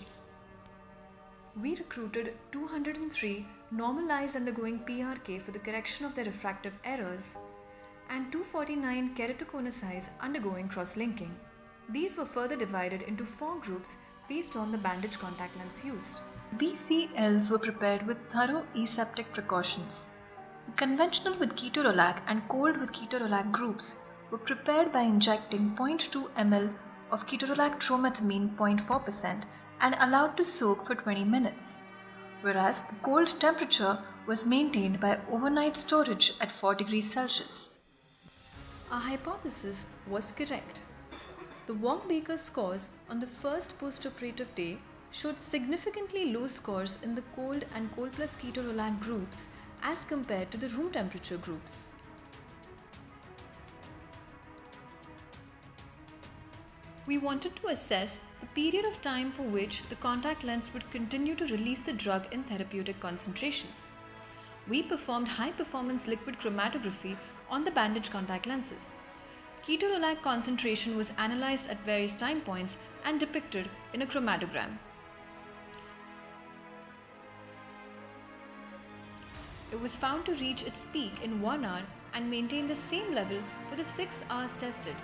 We recruited 203 normal eyes undergoing PRK for the correction of their refractive errors and 249 keratoconus eyes undergoing cross-linking. These were further divided into 4 groups based on the bandage contact lens used. BCLs were prepared with thorough aseptic precautions. The conventional with ketorolac and cold with ketorolac groups were prepared by injecting 0.2 ml of ketorolac tromethamine 0.4% and allowed to soak for 20 minutes, whereas the cold temperature was maintained by overnight storage at 4 degrees Celsius. Our hypothesis was correct. The Wong-Baker scores on the first postoperative day showed significantly low scores in the cold and cold plus ketorolac groups as compared to the room temperature groups. We wanted to assess the period of time for which the contact lens would continue to release the drug in therapeutic concentrations. We performed high-performance liquid chromatography on the bandage contact lenses. Ketorolac concentration was analyzed at various time points and depicted in a chromatogram. It was found to reach its peak in 1 hour and maintain the same level for the 6 hours tested.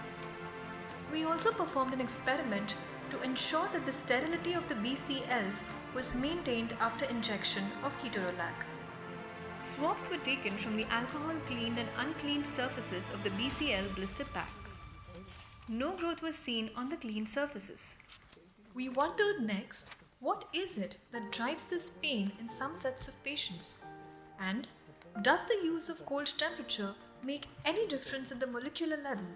We also performed an experiment to ensure that the sterility of the BCLs was maintained after injection of ketorolac. Swabs were taken from the alcohol-cleaned and uncleaned surfaces of the BCL blister packs. No growth was seen on the cleaned surfaces. We wondered next, what is it that drives this pain in some sets of patients? And does the use of cold temperature make any difference at the molecular level?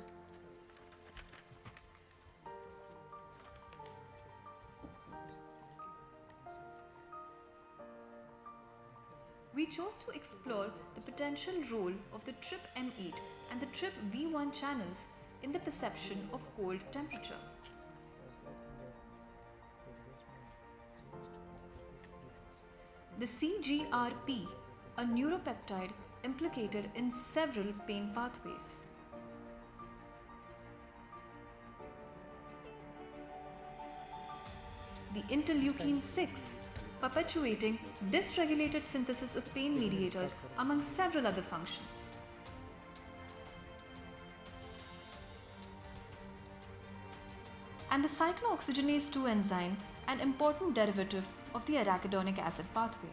We chose to explore the potential role of the TRPM8 and the TRPV1 channels in the perception of cold temperature. The CGRP, a neuropeptide implicated in several pain pathways. The interleukin 6, perpetuating dysregulated synthesis of pain mediators among several other functions. And the cyclooxygenase 2 enzyme, an important derivative of the arachidonic acid pathway.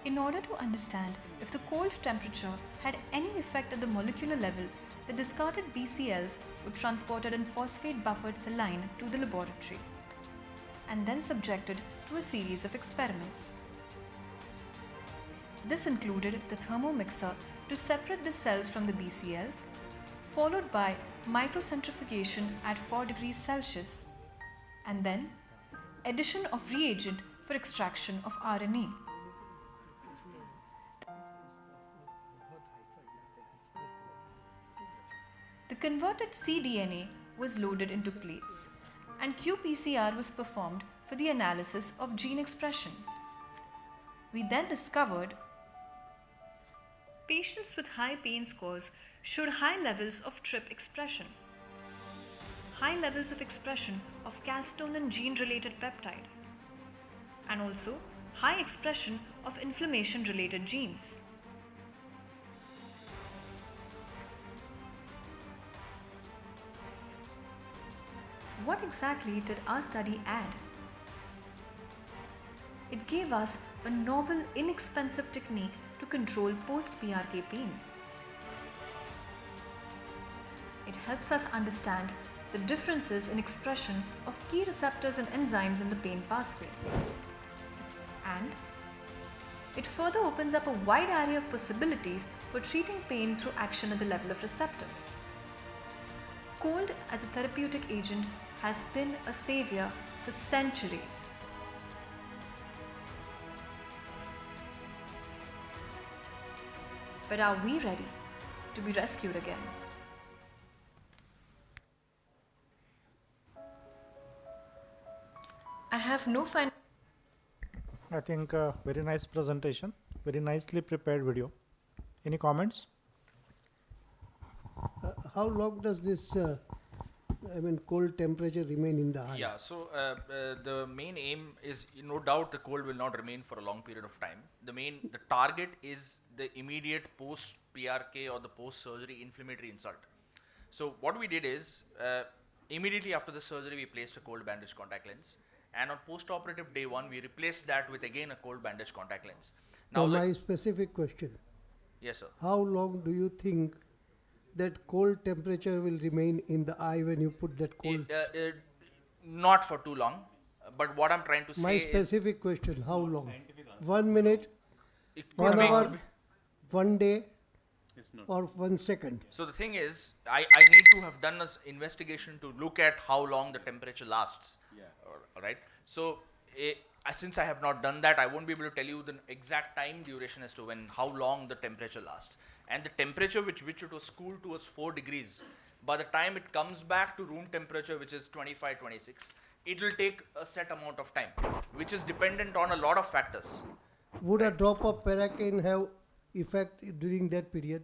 In order to understand if the cold temperature had any effect at the molecular level, the discarded BCLs were transported in phosphate buffered saline to the laboratory and then subjected to a series of experiments. This included the thermomixer to separate the cells from the BCLs, followed by microcentrifugation at 4 degrees Celsius, and then addition of reagent for extraction of RNA. The converted cDNA was loaded into plates, and qPCR was performed for the analysis of gene expression. We then discovered patients with high pain scores showed high levels of TRP expression, high levels of expression of calcitonin gene-related peptide, and also high expression of inflammation-related genes. What exactly did our study add? It gave us a novel, inexpensive technique to control post-PRK pain. It helps us understand the differences in expression of key receptors and enzymes in the pain pathway. And it further opens up a wide array of possibilities for treating pain through action at the level of receptors. Cold as a therapeutic agent has been a savior for centuries. But are we ready to be rescued again? I have no final. I think very nice presentation, very nicely prepared video. Any comments? How long does this, cold temperature remain in the eye? Yeah, so the main aim is, no doubt the cold will not remain for a long period of time. The target is the immediate post-PRK or the post-surgery inflammatory insult. So what we did is, immediately after the surgery, we placed a cold bandage contact lens. And on post-operative day 1, we replaced that with again a cold bandage contact lens. Now my specific question. Yes, sir. How long do you think that cold temperature will remain in the eye when you put that cold? Not for too long. But what I'm trying to say my specific question, how long? 1 minute, 1 hour, 1 day, or 1 second? So the thing is, I need to have done an investigation to look at how long the temperature lasts. Yeah. Right? So since I have not done that, I won't be able to tell you the exact time duration as to how long the temperature lasts. And the temperature which it was cooled to was 4 degrees. By the time it comes back to room temperature, which is 25, 26, it will take a set amount of time, which is dependent on a lot of factors. Would a drop of paracaine have effect during that period?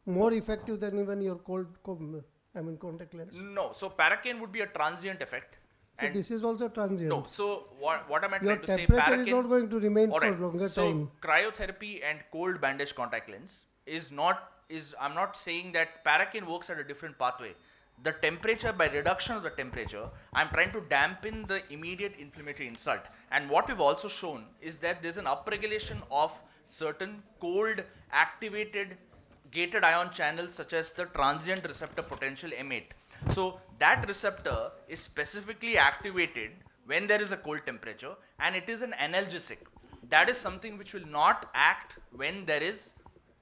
More effective than even your contact lens? No, so paracaine would be a transient effect. So this is also transient. No, so what am I your trying to say? Temperature is not going to remain for longer time. Cryotherapy and cold bandage contact lens I'm not saying that paracaine works at a different pathway. The temperature, by reduction of the temperature, I'm trying to dampen the immediate inflammatory insult. And what we've also shown is that there's an upregulation of certain cold activated gated ion channels such as the transient receptor potential M8. So that receptor is specifically activated when there is a cold temperature, and it is an analgesic. That is something which will not act when there is,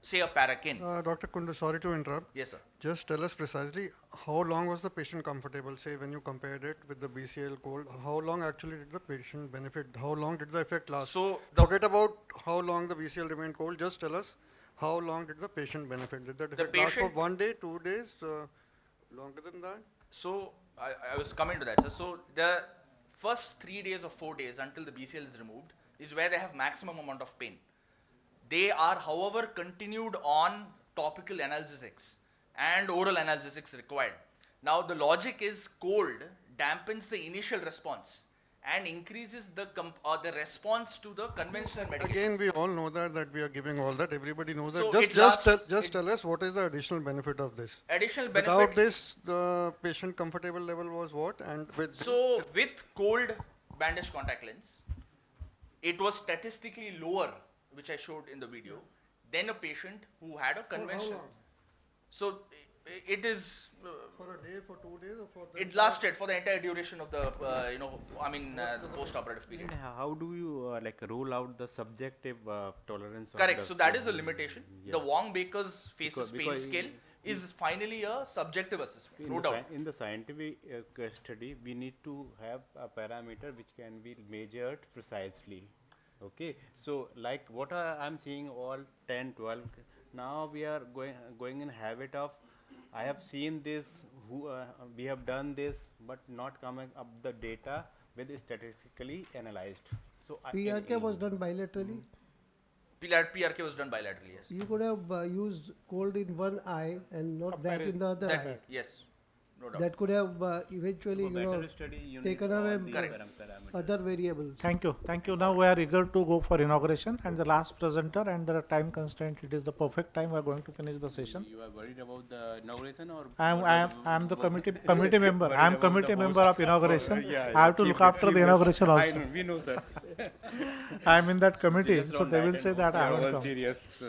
say, a paracaine. Dr. Kundu, sorry to interrupt. Yes, sir. Just tell us precisely how long was the patient comfortable, say when you compared it with the BCL cold, how long actually did the patient benefit, how long did the effect last? So forget about how long the BCL remained cold, just tell us how long did the patient benefit? Did that effect last for 1 day, 2 days, longer than that? So I was coming to that, sir. So the first 3 days or 4 days until the BCL is removed is where they have maximum amount of pain. They are, however, continued on topical analgesics and oral analgesics required. Now the logic is cold dampens the initial response and increases the response to the conventional medication. Again, we all know that we are giving all that. Everybody knows So that. it Just tell us what is the additional benefit of this. Additional benefit. Without this, the patient comfortable level was what? And with so with cold bandage contact lens, it was statistically lower, which I showed in the video, than a patient who had a conventional. So it is For a day, for 2 days, or for the it lasted for the entire duration of the the post-operative period. And how do you like rule out the subjective tolerance? Correct. Of the So that is a limitation. Yeah. The Wong-Baker's faces pain Because scale is finally a subjective assessment, no doubt. In the scientific study, we need to have a parameter which can be measured precisely. Okay, so like what I'm seeing all 10, 12. Now we are going in habit of, I have seen this, we have done this, but not coming up the data with statistically analyzed. So PRK was done bilaterally. PRK was done bilaterally, yes. You could have used cold in one eye and not that in the other eye. Yes, no doubt. That could have eventually, taken away other variables. Thank you. Now we are eager to go for inauguration, and the last presenter, and the time constraint, it is the perfect time. We are going to finish the session. You are worried about the inauguration, or I am the committee member. I am committee member of inauguration. I have to look after the inauguration also. I know, we know, sir. I am in that committee, so they will say that I have haven't come. Serious.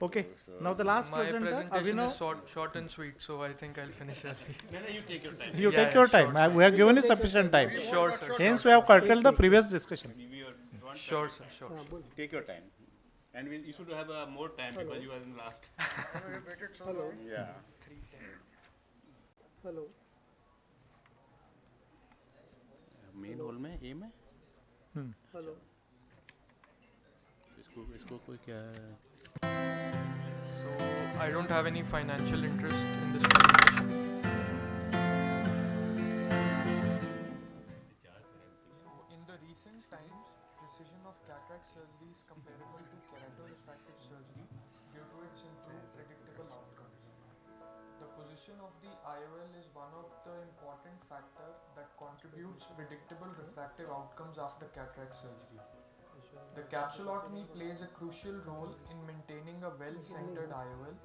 Okay. Now the last My presenter, presentation Abhinav. is short and sweet, so I think I'll finish early. No, you take your time. You take your time. We have given you sufficient time. Sure, sir. Hence, we have curtailed the previous discussion. Sure, sir. Sure. Take your time. And you should have more time because you are in last. Hello. Yeah. Hello. Main hall में ए में Hello. इसको कोई क्या So I don't have any financial interest in this presentation. So in the recent times, precision of cataract surgery is comparable to keratorefractive surgery due to its improved predictable outcomes. The position of the IOL is one of the important factor that contributes predictable refractive outcomes after cataract surgery. The capsulotomy plays a crucial role in maintaining a well-centered IOL,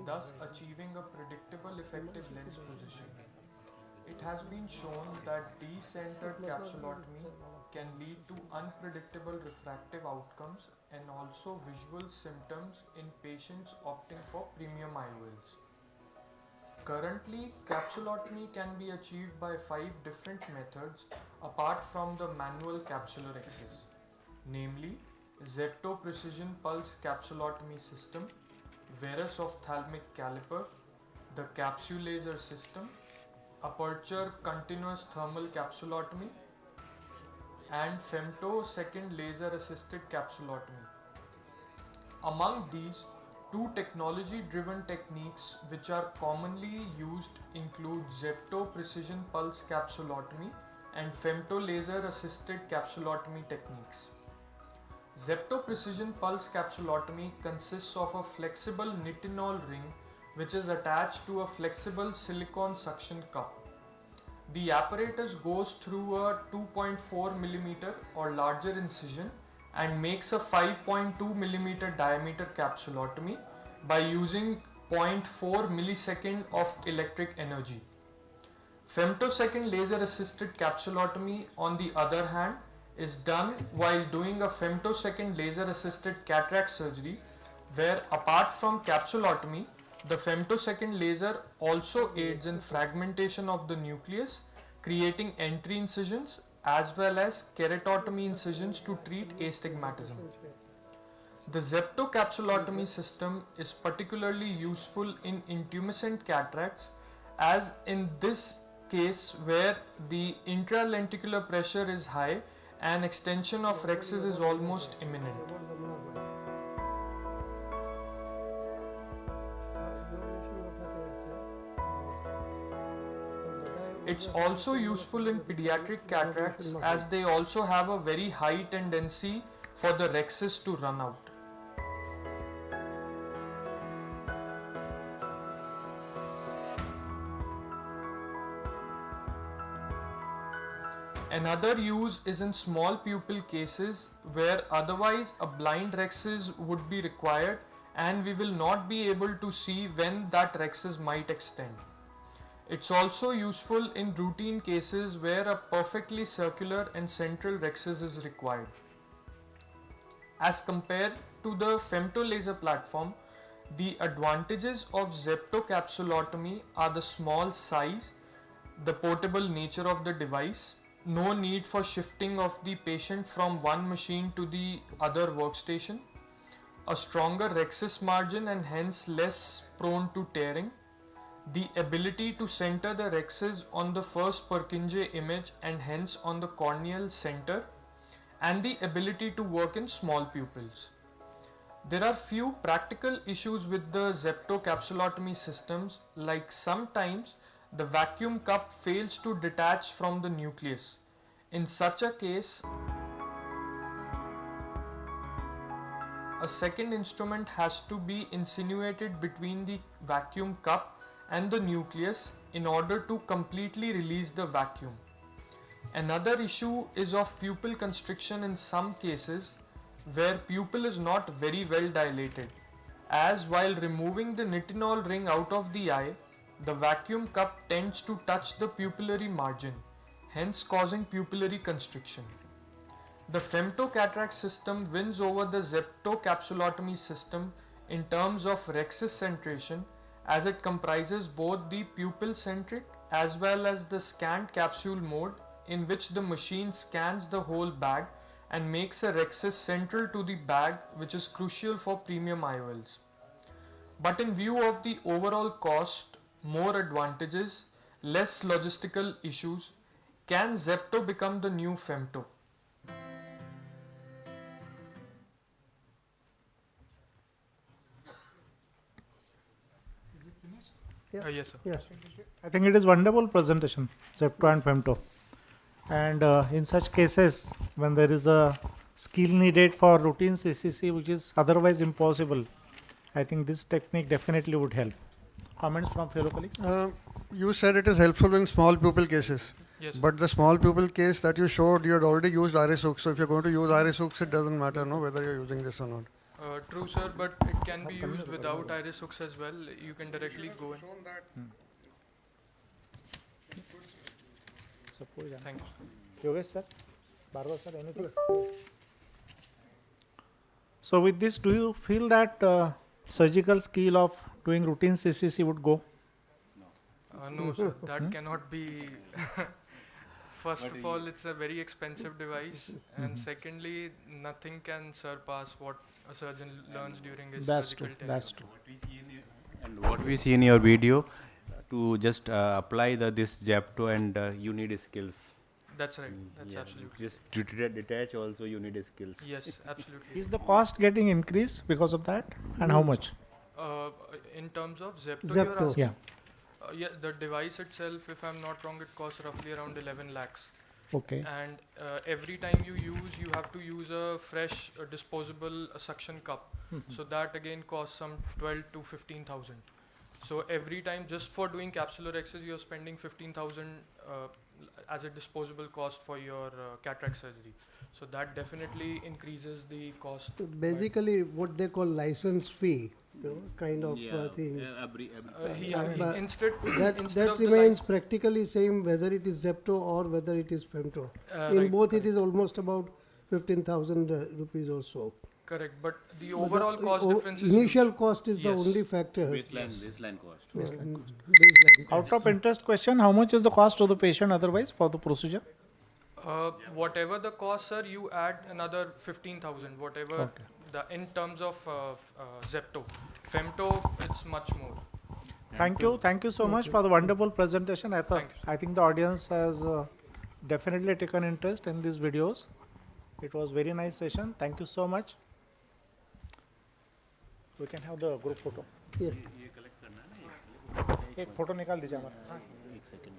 thus achieving a predictable effective lens position. It has been shown that decentered capsulotomy can lead to unpredictable refractive outcomes and also visual symptoms in patients opting for premium IOLs. Currently, capsulotomy can be achieved by 5 different methods apart from the manual capsular access, namely Zepto precision pulse capsulotomy system, Verus ophthalmic caliper, the capsulaser system, aperture continuous thermal capsulotomy, and femtosecond laser assisted capsulotomy. Among these, 2 technology-driven techniques which are commonly used include Zepto precision pulse capsulotomy and femtolaser assisted capsulotomy techniques. Zepto precision pulse capsulotomy consists of a flexible nitinol ring which is attached to a flexible silicone suction cup. The apparatus goes through a 2.4 mm or larger incision and makes a 5.2 mm diameter capsulotomy by using 0.4 millisecond of electric energy. Femtosecond laser assisted capsulotomy, on the other hand, is done while doing a femtosecond laser assisted cataract surgery, where apart from capsulotomy, the femtosecond laser also aids in fragmentation of the nucleus, creating entry incisions as well as keratotomy incisions to treat astigmatism. The Zepto capsulotomy system is particularly useful in intumescent cataracts, as in this case where the intralenticular pressure is high and extension of rexes is almost imminent. It's also useful in pediatric cataracts as they also have a very high tendency for the rexes to run out. Another use is in small pupil cases where otherwise a blind rexis would be required and we will not be able to see when that rexis might extend. It's also useful in routine cases where a perfectly circular and central rexis is required. As compared to the femtolaser platform, the advantages of zeptocapsulotomy are the small size, the portable nature of the device, no need for shifting of the patient from one machine to the other workstation, a stronger rhexis margin and hence less prone to tearing, the ability to center the rhexis on the first Purkinje image and hence on the corneal center, and the ability to work in small pupils. There are few practical issues with the zeptocapsulotomy systems, like sometimes the vacuum cup fails to detach from the nucleus. In such a case, a second instrument has to be insinuated between the vacuum cup and the nucleus in order to completely release the vacuum. Another issue is of pupil constriction in some cases where pupil is not very well dilated, as while removing the nitinol ring out of the eye, the vacuum cup tends to touch the pupillary margin, hence causing pupillary constriction. The femtocataract system wins over the zeptocapsulotomy system in terms of rhexis centration, as it comprises both the pupil centric as well as the scanned capsule mode, in which the machine scans the whole bag and makes a rhexis central to the bag, which is crucial for premium IOLs. But in view of the overall cost, more advantages, less logistical issues, can Zepto become the new Femto? Yes, sir. Yes. I think it is wonderful presentation, Zepto and Femto. And in such cases, when there is a skill needed for routine CCC, which is otherwise impossible, I think this technique definitely would help. Comments from fellow colleagues? You said it is helpful in small pupil cases. Yes. But the small pupil case that you showed, you had already used iris hooks. So if you're going to use iris hooks, it doesn't matter, no, whether you're using this or not. True, sir, but it can be used without iris hooks as well. You can directly go in. Thank you. Yogesh sir, Bhargav sir, anything? So with this, do you feel that surgical skill of doing routine CCC would go? No, sir, that cannot be. First of all, it's a very expensive device, and secondly, nothing can surpass what a surgeon learns during his surgical tenure. That's true. And what we see in your video, to just apply this Japto, and you need skills. That's right. That's absolutely. Just to detach also you need skills. Yes, absolutely. Is the cost getting increased because of that, and how much? In terms of Zepto, Zepto. you're asking? Yeah. Yeah, the device itself, if I'm not wrong, it costs roughly around 11 lakhs. Okay. And every time you use, you have to use a fresh disposable suction cup. So that again costs some 12 to 15,000. So every time, just for doing capsular X's, you're spending 15,000 as a disposable cost for your cataract surgery. So that definitely increases the cost. Basically, what they call license fee, kind of thing. Instead That of the remains practically same whether it is Zepto or whether it is Femto. In right, both, it is almost about 15,000 rupees or so. Correct, but the But overall cost difference is initial huge. cost is the Yes. only factor. Baseline cost. Baseline Out of interest question, how much is the cost to the patient otherwise for the procedure? Whatever the cost, sir, you add another 15,000. Whatever in terms of Zepto, Femto, it's much more. Thank you so much for the wonderful presentation. I think the audience has definitely taken interest in these videos. It was very nice session. Thank you so much. We can have the group photo. Yeah. एक photo निकाल दीजिए हमारा. एक second.